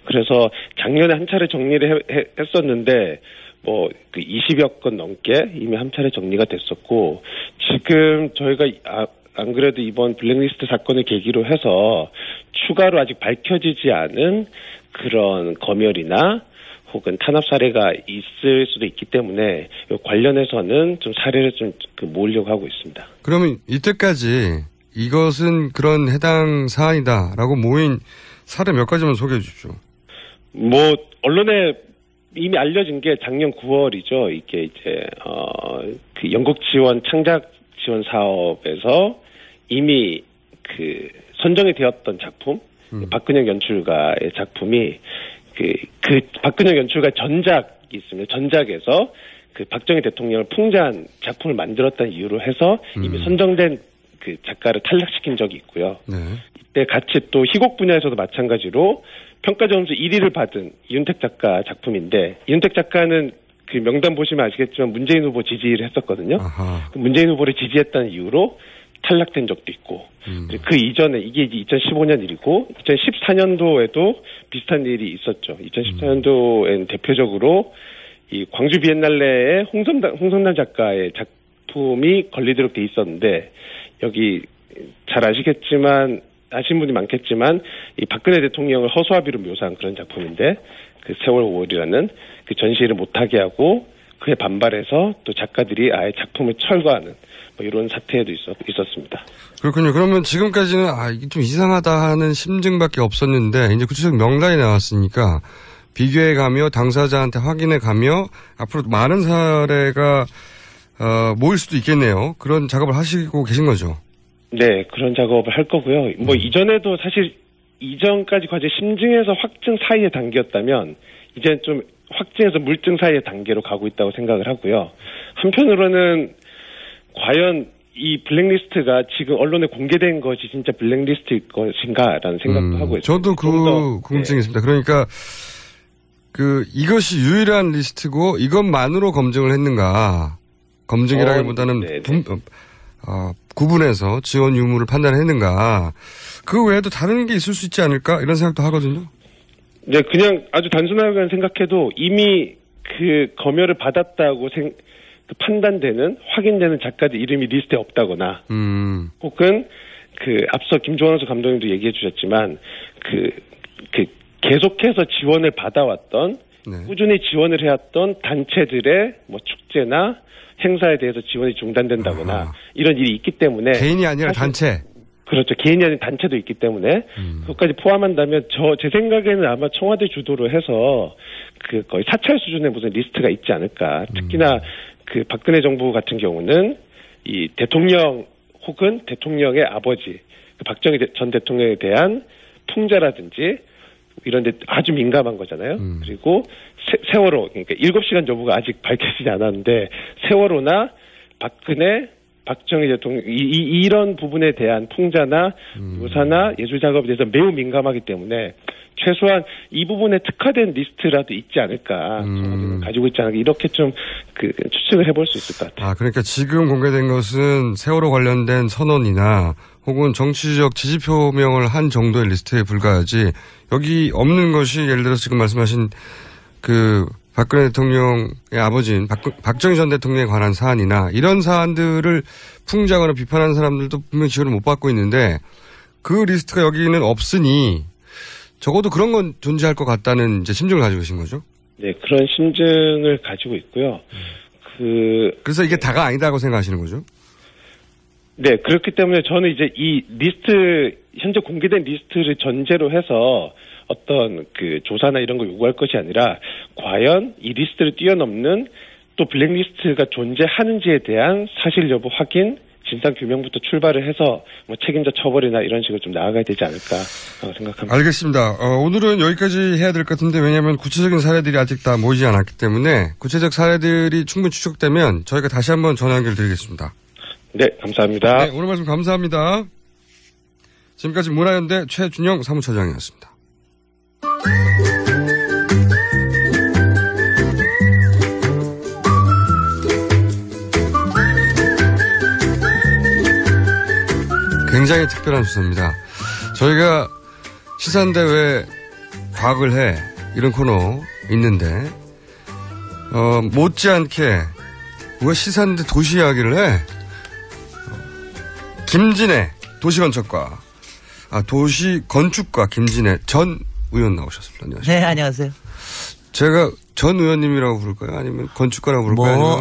그래서 작년에 한 차례 정리를 했었는데 그 20여 건 넘게 이미 한 차례 정리가 됐었고, 지금 저희가 안 그래도 이번 블랙리스트 사건을 계기로 해서 추가로 아직 밝혀지지 않은 그런 검열이나 혹은 탄압 사례가 있을 수도 있기 때문에 관련해서는 좀 사례를 좀 모으려고 하고 있습니다. 그러면 이때까지 이것은 그런 해당 사안이다라고 모인 사례 몇 가지만 소개해 주십시오. 언론에 이미 알려진 게 작년 9월이죠. 이게 이제 그 연극 지원 창작 지원 사업에서 이미 그 선정이 되었던 작품, 박근영 연출가의 작품이 그 박근영 연출가 전작이 있습니다. 전작에서 그 박정희 대통령을 풍자한 작품을 만들었다는 이유로 해서 이미 선정된 그 작가를 탈락시킨 적이 있고요. 네. 이때 같이 또 희곡 분야에서도 마찬가지로 평가 점수 1위를 받은 이윤택 작가 작품인데, 이윤택 작가는 그 명단 보시면 아시겠지만 문재인 후보 지지를 했었거든요. 그 문재인 후보를 지지했다는 이유로 탈락된 적도 있고, 그 이전에 이게 이제 2015년 일이고 2014년도에도 비슷한 일이 있었죠. 2014년도엔 대표적으로 이 광주 비엔날레에 홍성남 작가의 작품이 걸리도록 돼 있었는데, 여기 잘 아시겠지만 아시는 분이 많겠지만 이 박근혜 대통령을 허수아비로 묘사한 그런 작품인데, 그 세월 5월이라는 그 전시를 못하게 하고 그에 반발해서 또 작가들이 아예 작품을 철거하는 이런 사태에도 있었습니다. 그렇군요. 그러면 지금까지는 이게 좀 이상하다 하는 심증밖에 없었는데 이제 구체적 명단이 나왔으니까 비교해 가며 당사자한테 확인해 가며 앞으로 많은 사례가 모일 수도 있겠네요. 그런 작업을 하시고 계신 거죠? 네, 그런 작업을 할 거고요. 이전에도 사실 이전까지 과제 심증에서 확증 사이의 단계였다면 이제는 좀 확증에서 물증 사이의 단계로 가고 있다고 생각을 하고요. 한편으로는 과연 이 블랙리스트가 지금 언론에 공개된 것이 진짜 블랙리스트일 것인가라는 생각도 하고 있습니다. 저도 그 궁금증이 있습니다. 그러니까 이것이 유일한 리스트고 이것만으로 검증을 했는가? 검증이라기보다는 구분해서 지원 유무를 판단했는가? 그 외에도 다른 게 있을 수 있지 않을까? 이런 생각도 하거든요. 네, 그냥 아주 단순하게 생각해도 이미 그 검열을 받았다고 판단되는, 확인되는 작가들 이름이 리스트에 없다거나, 혹은 앞서 김조환수 감독님도 얘기해 주셨지만, 계속해서 지원을 받아왔던, 꾸준히 지원을 해왔던 단체들의 축제나 행사에 대해서 지원이 중단된다거나, 이런 일이 있기 때문에. 개인이 아니라 단체. 그렇죠. 개인이 아닌 단체도 있기 때문에 그것까지 포함한다면 제 생각에는 아마 청와대 주도로 해서 거의 사찰 수준의 무슨 리스트가 있지 않을까. 특히나 박근혜 정부 같은 경우는 이 대통령 혹은 대통령의 아버지 박정희 전 대통령에 대한 풍자라든지 이런 데 아주 민감한 거잖아요. 그리고 세월호, 그러니까 7시간 여부가 아직 밝혀지지 않았는데 세월호나 박근혜, 박정희 대통령 이런 부분에 대한 풍자나 묘사나 예술 작업에 대해서 매우 민감하기 때문에 최소한 이 부분에 특화된 리스트라도 있지 않을까, 가지고 있지 않을까, 이렇게 좀 추측을 해볼 수 있을 것 같아요. 아, 그러니까 지금 공개된 것은 세월호 관련된 선언이나 혹은 정치적 지지 표명을 한 정도의 리스트에 불과하지, 여기 없는 것이 예를 들어서 지금 말씀하신 박근혜 대통령의 아버지인 박정희 전 대통령에 관한 사안이나 이런 사안들을 풍자하거나 비판하는 사람들도 분명히 지원을 못 받고 있는데 그 리스트가 여기는 없으니 적어도 그런 건 존재할 것 같다는 이제 심증을 가지고 계신 거죠? 네, 그런 심증을 가지고 있고요. 그래서 이게 다가 아니다고 생각하시는 거죠? 네, 그렇기 때문에 저는 이제 이 리스트, 현재 공개된 리스트를 전제로 해서 어떤 조사나 이런 걸 요구할 것이 아니라 과연 이 리스트를 뛰어넘는 또 블랙리스트가 존재하는지에 대한 사실 여부 확인, 진상 규명부터 출발을 해서 뭐 책임자 처벌이나 이런 식으로 좀 나아가야 되지 않을까 생각합니다. 알겠습니다. 오늘은 여기까지 해야 될 것 같은데, 왜냐하면 구체적인 사례들이 아직 다 모이지 않았기 때문에 구체적 사례들이 충분히 추적되면 저희가 다시 한번 전화 연결드리겠습니다. 네, 감사합니다. 네, 오늘 말씀 감사합니다. 지금까지 문화연대 최준영 사무처장이었습니다. 굉장히 특별한 수사입니다. 저희가 시사인데 왜 과학을 해? 이런 코너 있는데, 못지않게 누가 시사인데 도시 이야기를 해? 김진애 도시건축가, 도시건축가 김진애 전 의원 나오셨습니다. 안녕하세요. 네, 안녕하세요. 제가 전 의원님이라고 부를까요? 아니면 건축가라고 부를까요?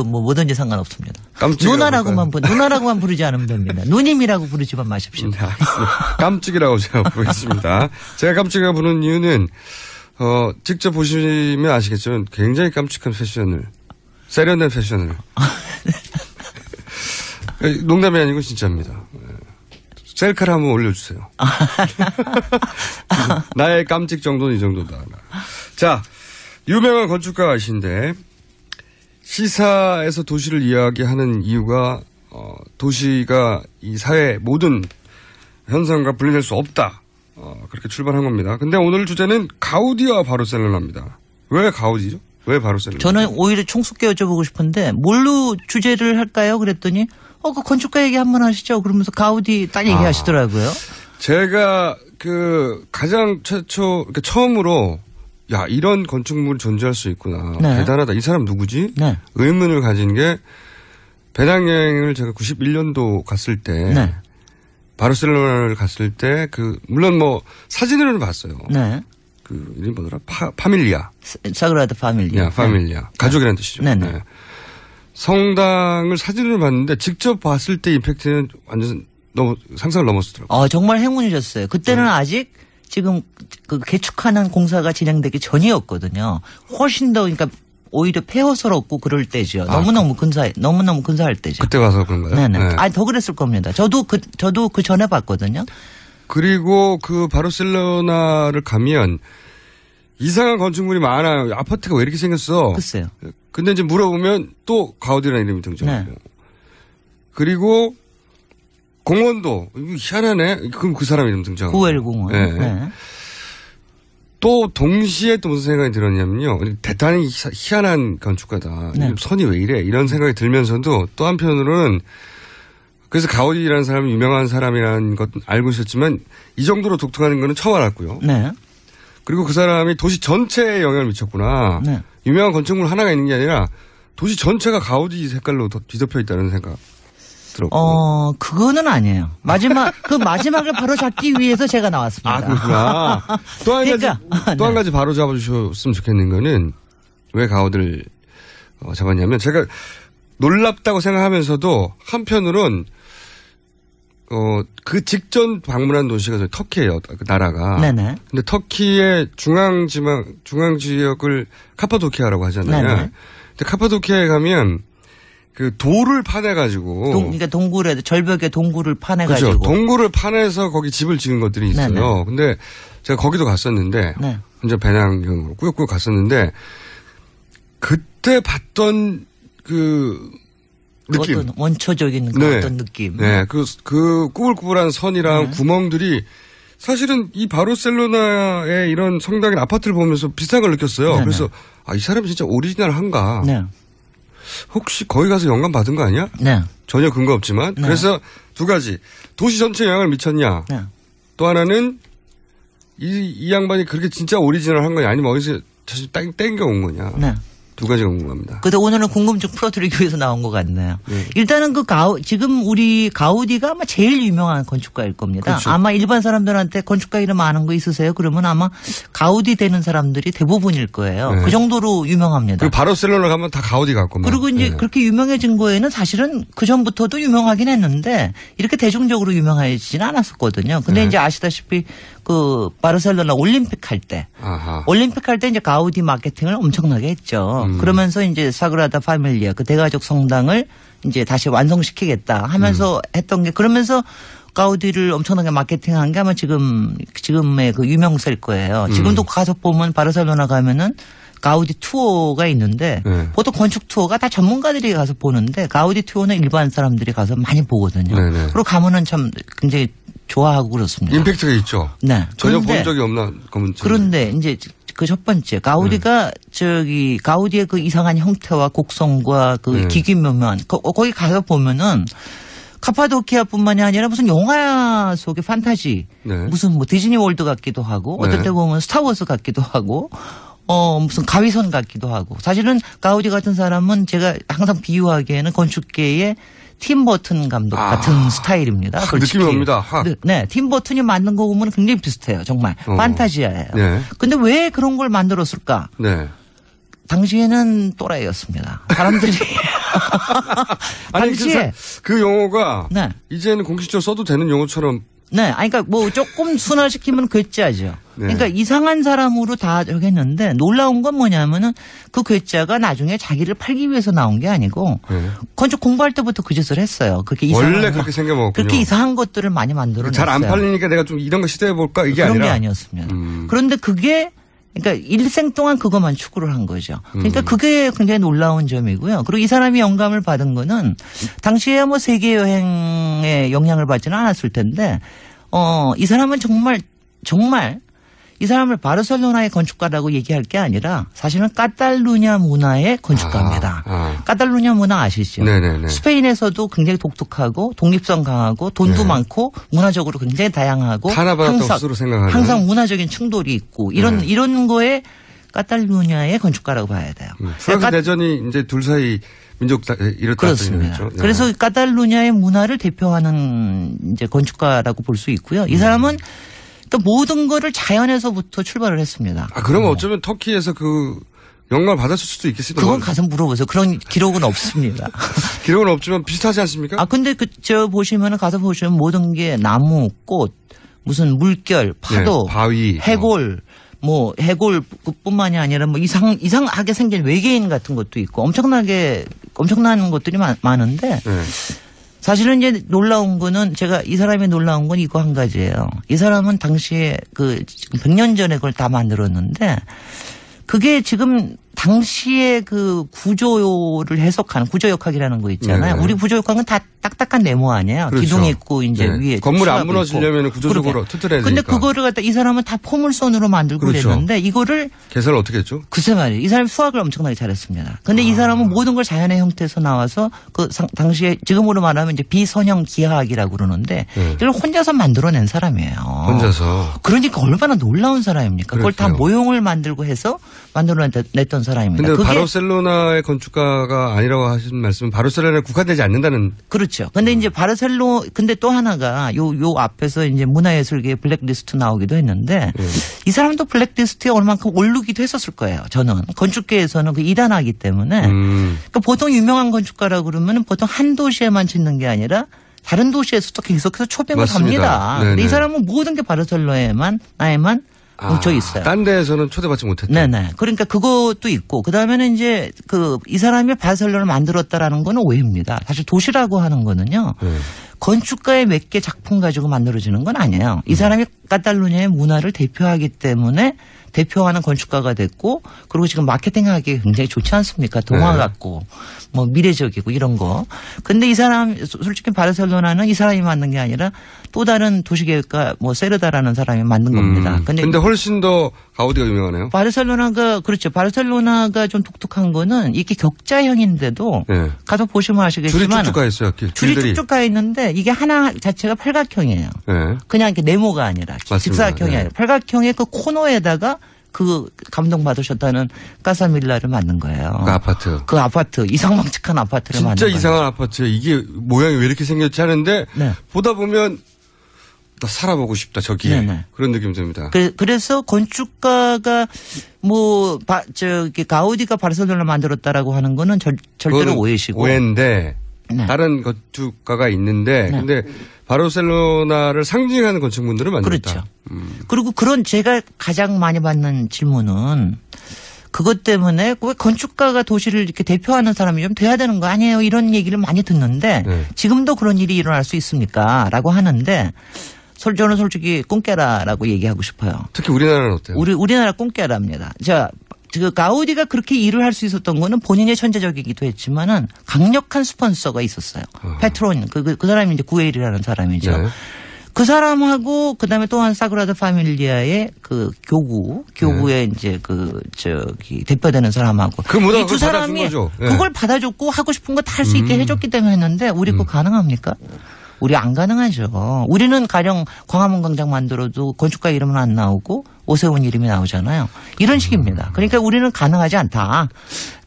뭐든지 상관없습니다. 누나라고만 부르지 않으면 됩니다. 누님이라고 부르지만 마십시오. 네, 깜찍이라고 제가 부르겠습니다. 제가 깜찍이라고 부르는 이유는, 직접 보시면 아시겠지만 굉장히 깜찍한 패션을, 세련된 패션을. 농담이 아니고 진짜입니다. 셀카를 한번 올려주세요. 나의 깜찍 정도는 이 정도다. 자, 유명한 건축가이신데 시사에서 도시를 이야기하는 이유가 도시가 이 사회 모든 현상과 분리될 수 없다. 그렇게 출발한 겁니다. 근데 오늘 주제는 가우디와 바르셀로나입니다. 왜 가우디죠? 왜 바르셀로나? 저는 오히려 총수께 여쭤보고 싶은데 뭘로 주제를 할까요? 그랬더니 그 건축가 얘기 한번 하시죠. 그러면서 가우디 딱 얘기하시더라고요. 제가 가장 처음으로 야, 이런 건축물이 존재할 수 있구나. 네. 대단하다. 이 사람 누구지? 네. 의문을 가진 게 배낭여행을 제가 91년도 갔을 때 네. 바르셀로나를 갔을 때 물론 사진으로는 봤어요. 네. 이름이 뭐더라? 파밀리아. 사그라다 파밀리아. 파밀리아. 네. 가족이라는 뜻이죠. 네네. 네. 성당을 사진으로 봤는데 직접 봤을 때 임팩트는 완전 너무 상상을 넘었더라고요. 정말 행운이셨어요. 그때는 아직 지금 개축하는 공사가 진행되기 전이었거든요. 훨씬 더 그러니까 오히려 폐허스럽고 그럴 때죠. 너무너무 근사할 때죠. 그때 가서 그런가요? 네네. 네. 더 그랬을 겁니다. 저도 그 전에 봤거든요. 그리고 바르셀로나를 가면 이상한 건축물이 많아요. 아파트가 왜 이렇게 생겼어? 글쎄요. 근데 이제 물어보면 또 가우디라는 이름이 등장하고. 네. 그리고 공원도 희한하네. 그럼 그 사람 이름 등장하고. 구엘공원. 네. 네. 또 동시에 또 무슨 생각이 들었냐면요. 대단히 희한한 건축가다. 네. 선이 왜 이래? 이런 생각이 들면서도 또 한편으로는 그래서 가우디라는 사람이 유명한 사람이라는 것 알고 있었지만 이 정도로 독특한 거는 처음 알았고요. 네. 그리고 그 사람이 도시 전체에 영향을 미쳤구나. 네. 유명한 건축물 하나가 있는 게 아니라 도시 전체가 가우디 색깔로 뒤덮여 있다는 생각 들었고. 그거는 아니에요. 마지막을 바로 잡기 위해서 제가 나왔습니다. 그렇구나. 또 한 가지 바로 잡아주셨으면 좋겠는 거는 왜 가우디를 잡았냐면 제가 놀랍다고 생각하면서도 한편으로는 그 직전 방문한 도시가 터키예요. 그 나라가. 네네. 근데 터키의 중앙 지역을 카파도키아라고 하잖아요. 네네. 근데 카파도키아에 가면 그 돌을 파내가지고. 그러니까 동굴에, 절벽에 동굴을 파내가지고. 그렇죠. 동굴을 파내서 거기 집을 지은 것들이 있어요. 네네. 근데 제가 거기도 갔었는데. 네. 혼자 배낭여행으로 꾸역꾸역 갔었는데. 그때 봤던 그 느낌. 어떤 원초적인 네. 어떤 느낌. 네. 그 꾸불꾸불한 선이랑 구멍들이 사실은 이 바르셀로나의 이런 성당인 아파트를 보면서 비슷한 걸 느꼈어요. 네네. 그래서 이 사람이 진짜 오리지널한가. 네. 혹시 거기 가서 영감 받은 거 아니야? 네. 전혀 근거 없지만. 네. 그래서 두 가지. 도시 전체에 영향을 미쳤냐. 네. 또 하나는 이 양반이 그렇게 진짜 오리지널한 거냐 아니면 어디서 사실 땡겨 온 거냐. 네. 두 가지가 궁금합니다. 근데 오늘은 궁금증 풀어드리기 위해서 나온 것 같네요. 네. 일단은 지금 우리 가우디가 아마 제일 유명한 건축가일 겁니다. 그렇죠. 아마 일반 사람들한테 건축가 이름 아는 거 있으세요? 그러면 아마 가우디 되는 사람들이 대부분일 거예요. 네. 그 정도로 유명합니다. 그리고 바르셀로나 가면 다 가우디 같고. 그리고 이제 네. 그렇게 유명해진 거에는 사실은 그 전부터도 유명하긴 했는데 이렇게 대중적으로 유명하지는 않았었거든요. 근데 네. 이제 아시다시피 그 바르셀로나 올림픽 할 때 이제 가우디 마케팅을 엄청나게 했죠. 그러면서 이제 사그라다 파밀리아 그 대가족 성당을 이제 다시 완성시키겠다 하면서 했던 게 그러면서 가우디를 엄청나게 마케팅한 게 아마 지금의 그 유명세일 거예요. 지금도 가서 보면 바르셀로나 가면은 가우디 투어가 있는데 네. 보통 건축 투어가 다 전문가들이 가서 보는데 가우디 투어는 일반 사람들이 가서 많이 보거든요. 네네. 그리고 가면은 참 굉장히 좋아하고 그렇습니다. 임팩트가 있죠. 네. 전혀 본 적이 없나 그런데 이제 그 첫 번째 가우디가 가우디의 그 이상한 형태와 곡선과 그 기기묘면 거기 가서 보면은 카파도키아뿐만이 아니라 무슨 영화 속의 판타지 무슨 뭐 디즈니 월드 같기도 하고 어떨 때 보면 스타워즈 같기도 하고 무슨 가위선 같기도 하고 사실은 가우디 같은 사람은 제가 항상 비유하기에는 건축계의 팀 버튼 감독 같은 스타일입니다. 느낌이 옵니다. 네, 팀 버튼이 만든 거 보면 굉장히 비슷해요. 정말 판타지아예요. 근데 왜 그런 걸 만들었을까? 네. 당시에는 또라이였습니다. 사람들이 당시에 그 용어가 이제는 공식적으로 써도 되는 용어처럼. 네, 그러니까 뭐 조금 순화시키면 괴짜죠. 네. 그러니까 이상한 사람으로 다 저기 했는데 놀라운 건 뭐냐면은 그 괴짜가 나중에 자기를 팔기 위해서 나온 게 아니고 건축 공부할 때부터 그 짓을 했어요. 그렇게 원래 그렇게 생겨먹었군요. 그렇게 이상한 것들을 많이 만들어냈어요. 잘 안 팔리니까 내가 좀 이런 거 시도해볼까 이게 그런 아니라. 게 아니었습니다. 그런데 그게 그러니까 일생 동안 그것만 추구를 한 거죠. 그러니까 그게 굉장히 놀라운 점이고요. 그리고 이 사람이 영감을 받은 거는 당시에 뭐 세계 여행에 영향을 받지는 않았을 텐데 이 사람은 정말 이 사람을 바르셀로나의 건축가라고 얘기할 게 아니라 사실은 카탈루냐 문화의 건축가입니다. 카탈루냐 문화 아시죠? 네네네. 스페인에서도 굉장히 독특하고 독립성 강하고 돈도 많고 문화적으로 굉장히 다양하고 항상 문화적인 충돌이 있고 이런 거에 카탈루냐의 건축가라고 봐야 돼요. 프랑스 내전이 이제 둘 사이 민족 이렇다. 그렇습니다. 네. 그래서 카탈루냐의 문화를 대표하는 이제 건축가라고 볼 수 있고요. 이 사람은 또 모든 거를 자연에서부터 출발을 했습니다. 그러면 어쩌면 터키에서 그 영감을 받았을 수도 있겠습니다. 그건 가서 물어보세요. 그런 기록은 없습니다. 기록은 없지만 비슷하지 않습니까? 근데 보시면은 가서 보시면 모든 게 나무, 꽃, 무슨 물결, 파도, 바위, 해골, 해골뿐만이 아니라 이상하게 생긴 외계인 같은 것도 있고 엄청난 것들이 많은데 사실은 이제 놀라운 거는 이 사람이 놀라운 건 이거 한 가지예요. 이 사람은 당시에 100년 전에 그걸 다 만들었는데 그게 지금 당시에 그 구조를 해석하는 구조역학이라는 거 있잖아요. 우리 구조역학은 다 딱딱한 네모 아니에요. 그렇죠. 기둥이 있고 이제 위에 건물이 안 무너지려면 구조적으로 튼튼해야 되니까. 근데 그거를 갖다 이 사람은 다 포물선으로 만들고 그랬는데 이거를 계산을 어떻게 했죠? 글쎄 말이에요. 이 사람이 수학을 엄청나게 잘했습니다. 근데 이 사람은 모든 걸 자연의 형태에서 나와서 당시에 지금으로 말하면 이제 비선형 기하학이라고 그러는데 이걸 혼자서 만들어낸 사람이에요. 혼자서. 그러니까 얼마나 놀라운 사람입니까? 그걸 다 모형을 만들고 해서 만들어냈던 사람입니다. 근데 바르셀로나의 건축가가 아니라고 하신 말씀은 바르셀로나에 국한되지 않는다는. 그렇죠. 근데 이제 근데 또 하나가 요 앞에서 이제 문화예술계의 블랙리스트 나오기도 했는데 이 사람도 블랙리스트에 얼만큼 오르기도 했었을 거예요. 저는 건축계에서는 그 이단하기 때문에 그러니까 보통 유명한 건축가라고 그러면 보통 한 도시에만 짓는 게 아니라 다른 도시에서도 계속해서 초빙을 합니다. 근데 이 사람은 모든 게 바르셀로나에만 뭉쳐 있어요. 딴 데에서는 초대받지 못했다. 네네. 그러니까 그것도 있고 그다음에는 이제 이 사람이 바르셀로나를 만들었다라는 거는 오해입니다. 사실 도시라고 하는 거는요. 건축가의 몇 개 작품 가지고 만들어지는 건 아니에요. 이 사람이 카탈루냐의 문화를 대표하기 때문에 대표하는 건축가가 됐고 그리고 지금 마케팅하기 굉장히 좋지 않습니까? 동화 같고 뭐 미래적이고 이런 거. 근데 이 사람 솔직히 바르셀로나는 이 사람이 만든 게 아니라 또 다른 도시계획가 뭐 세르다라는 사람이 만든 겁니다. 근데 훨씬 더 가우디가 유명하네요. 바르셀로나가 그렇죠. 바르셀로나가 좀 독특한 거는 이게 격자형인데도 가서 보시면 아시겠지만 줄이 쭉쭉 가 있어요. 줄이 쭉쭉 가 있는데 이게 하나 자체가 팔각형이에요. 그냥 이렇게 네모가 아니라 직사각형이 아니라 팔각형의 그 코너에다가 그 감동받으셨다는 까사밀라를 만든 거예요. 그 아파트. 이상망측한 아파트를 만든 진짜 거예요. 이상한 아파트에 이게 모양이 왜 이렇게 생겼지 하는데 보다 보면 나 살아보고 싶다 저기에. 네네. 그런 느낌이 듭니다. 그래서 건축가가 가우디가 바르셀로나를 만들었다라고 하는 거는 절대로 오해시고. 오해인데 다른 건축가가 있는데 근데 바르셀로나를 상징하는 건축물들을 만들었다. 그렇죠. 그리고 제가 가장 많이 받는 질문은 그것 때문에 왜 건축가가 도시를 이렇게 대표하는 사람이 좀 돼야 되는 거 아니에요? 이런 얘기를 많이 듣는데 지금도 그런 일이 일어날 수 있습니까? 라고 하는데 저는 솔직히 꽁깨라라고 얘기하고 싶어요. 특히 우리나라는 어때요? 우리나라 꽁깨라입니다. 가우디가 그렇게 일을 할 수 있었던 거는 본인의 천재적이기도 했지만은 강력한 스폰서가 있었어요. 페트론 그 사람이 이제 구에일이라는 사람이죠. 네. 그 사람하고 그다음에 또한 사그라다 파밀리아의 그 교구의 이제 대표되는 사람하고 이 두 사람이 그걸 받아줬고 하고 싶은 거 다 할 수 있게 해줬기 때문에 했는데 우리 그거 가능합니까? 우리 안 가능하죠. 우리는 가령 광화문 광장 만들어도 건축가 이름은 안 나오고 오세훈 이름이 나오잖아요. 이런 식입니다. 그러니까 우리는 가능하지 않다.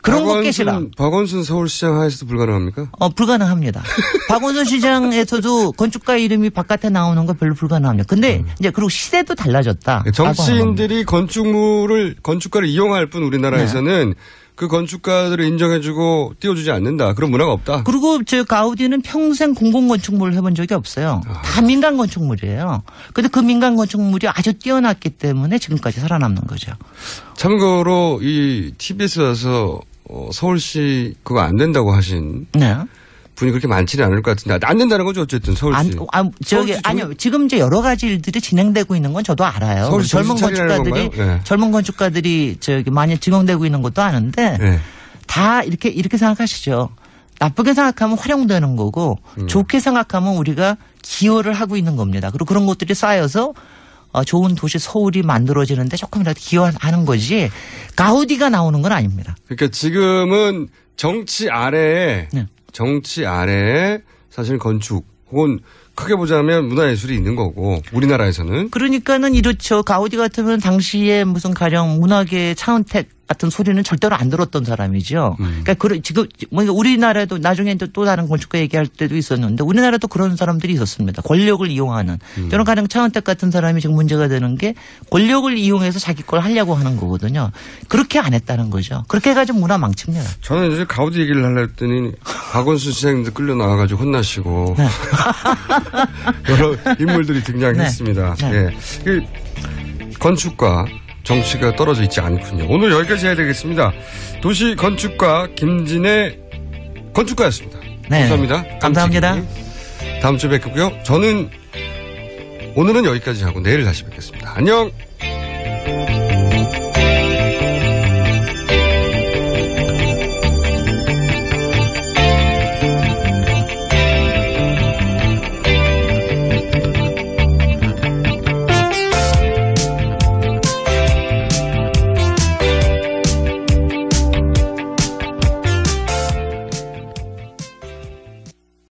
그런 거 깨시라. 박원순 서울시장 하에서도 불가능합니까? 불가능합니다. 박원순 시장에서도 건축가 이름이 바깥에 나오는 거 별로 불가능합니다. 근데 이제 그리고 시대도 달라졌다. 정치인들이 건축가를 이용할 뿐 우리나라에서는 그 건축가들을 인정해주고 띄워주지 않는다. 그런 문화가 없다. 그리고 가우디는 평생 공공건축물을 해본 적이 없어요. 다 민간 건축물이에요. 근데 그 민간 건축물이 아주 뛰어났기 때문에 지금까지 살아남는 거죠. 참고로 이 TBS 와서 서울시 그거 안 된다고 하신 분이 그렇게 많지는 않을 것 같은데 안 된다는 거죠 어쨌든 서울시. 아니요. 지금 이제 여러 가지 일들이 진행되고 있는 건 저도 알아요. 젊은 건축가들이 많이 증언되고 있는 것도 아는데 다 이렇게 생각하시죠. 나쁘게 생각하면 활용되는 거고 좋게 생각하면 우리가 기여를 하고 있는 겁니다. 그리고 그런 것들이 쌓여서 좋은 도시 서울이 만들어지는데 조금이라도 기여하는 거지 가우디가 나오는 건 아닙니다. 그러니까 지금은 정치 아래에 사실 건축 혹은 크게 보자면 문화예술이 있는 거고 우리나라에서는. 그러니까는 이렇죠. 가우디 같으면 당시에 무슨 가령 문화계 차은택 같은 소리는 절대로 안 들었던 사람이죠. 그러니까 지금 우리나라도 나중에 또 다른 건축가 얘기할 때도 있었는데 우리나라도 그런 사람들이 있었습니다. 권력을 이용하는. 저는 가령 차은택 같은 사람이 지금 문제가 되는 게 권력을 이용해서 자기 걸 하려고 하는 거거든요. 그렇게 안 했다는 거죠. 그렇게 해가지고 문화 망칩니다. 저는 이제 가우디 얘기를 하려 했더니 박원순 시장님도 끌려 나와가지고 혼나시고 여러 인물들이 등장했습니다. 건축과 정치가 떨어져 있지 않군요. 오늘 여기까지 해야 되겠습니다. 도시 건축가 김진애 건축가였습니다. 감사합니다. 감사합니다. 다음 주에 뵙고요. 저는 오늘은 여기까지 하고 내일 다시 뵙겠습니다. 안녕.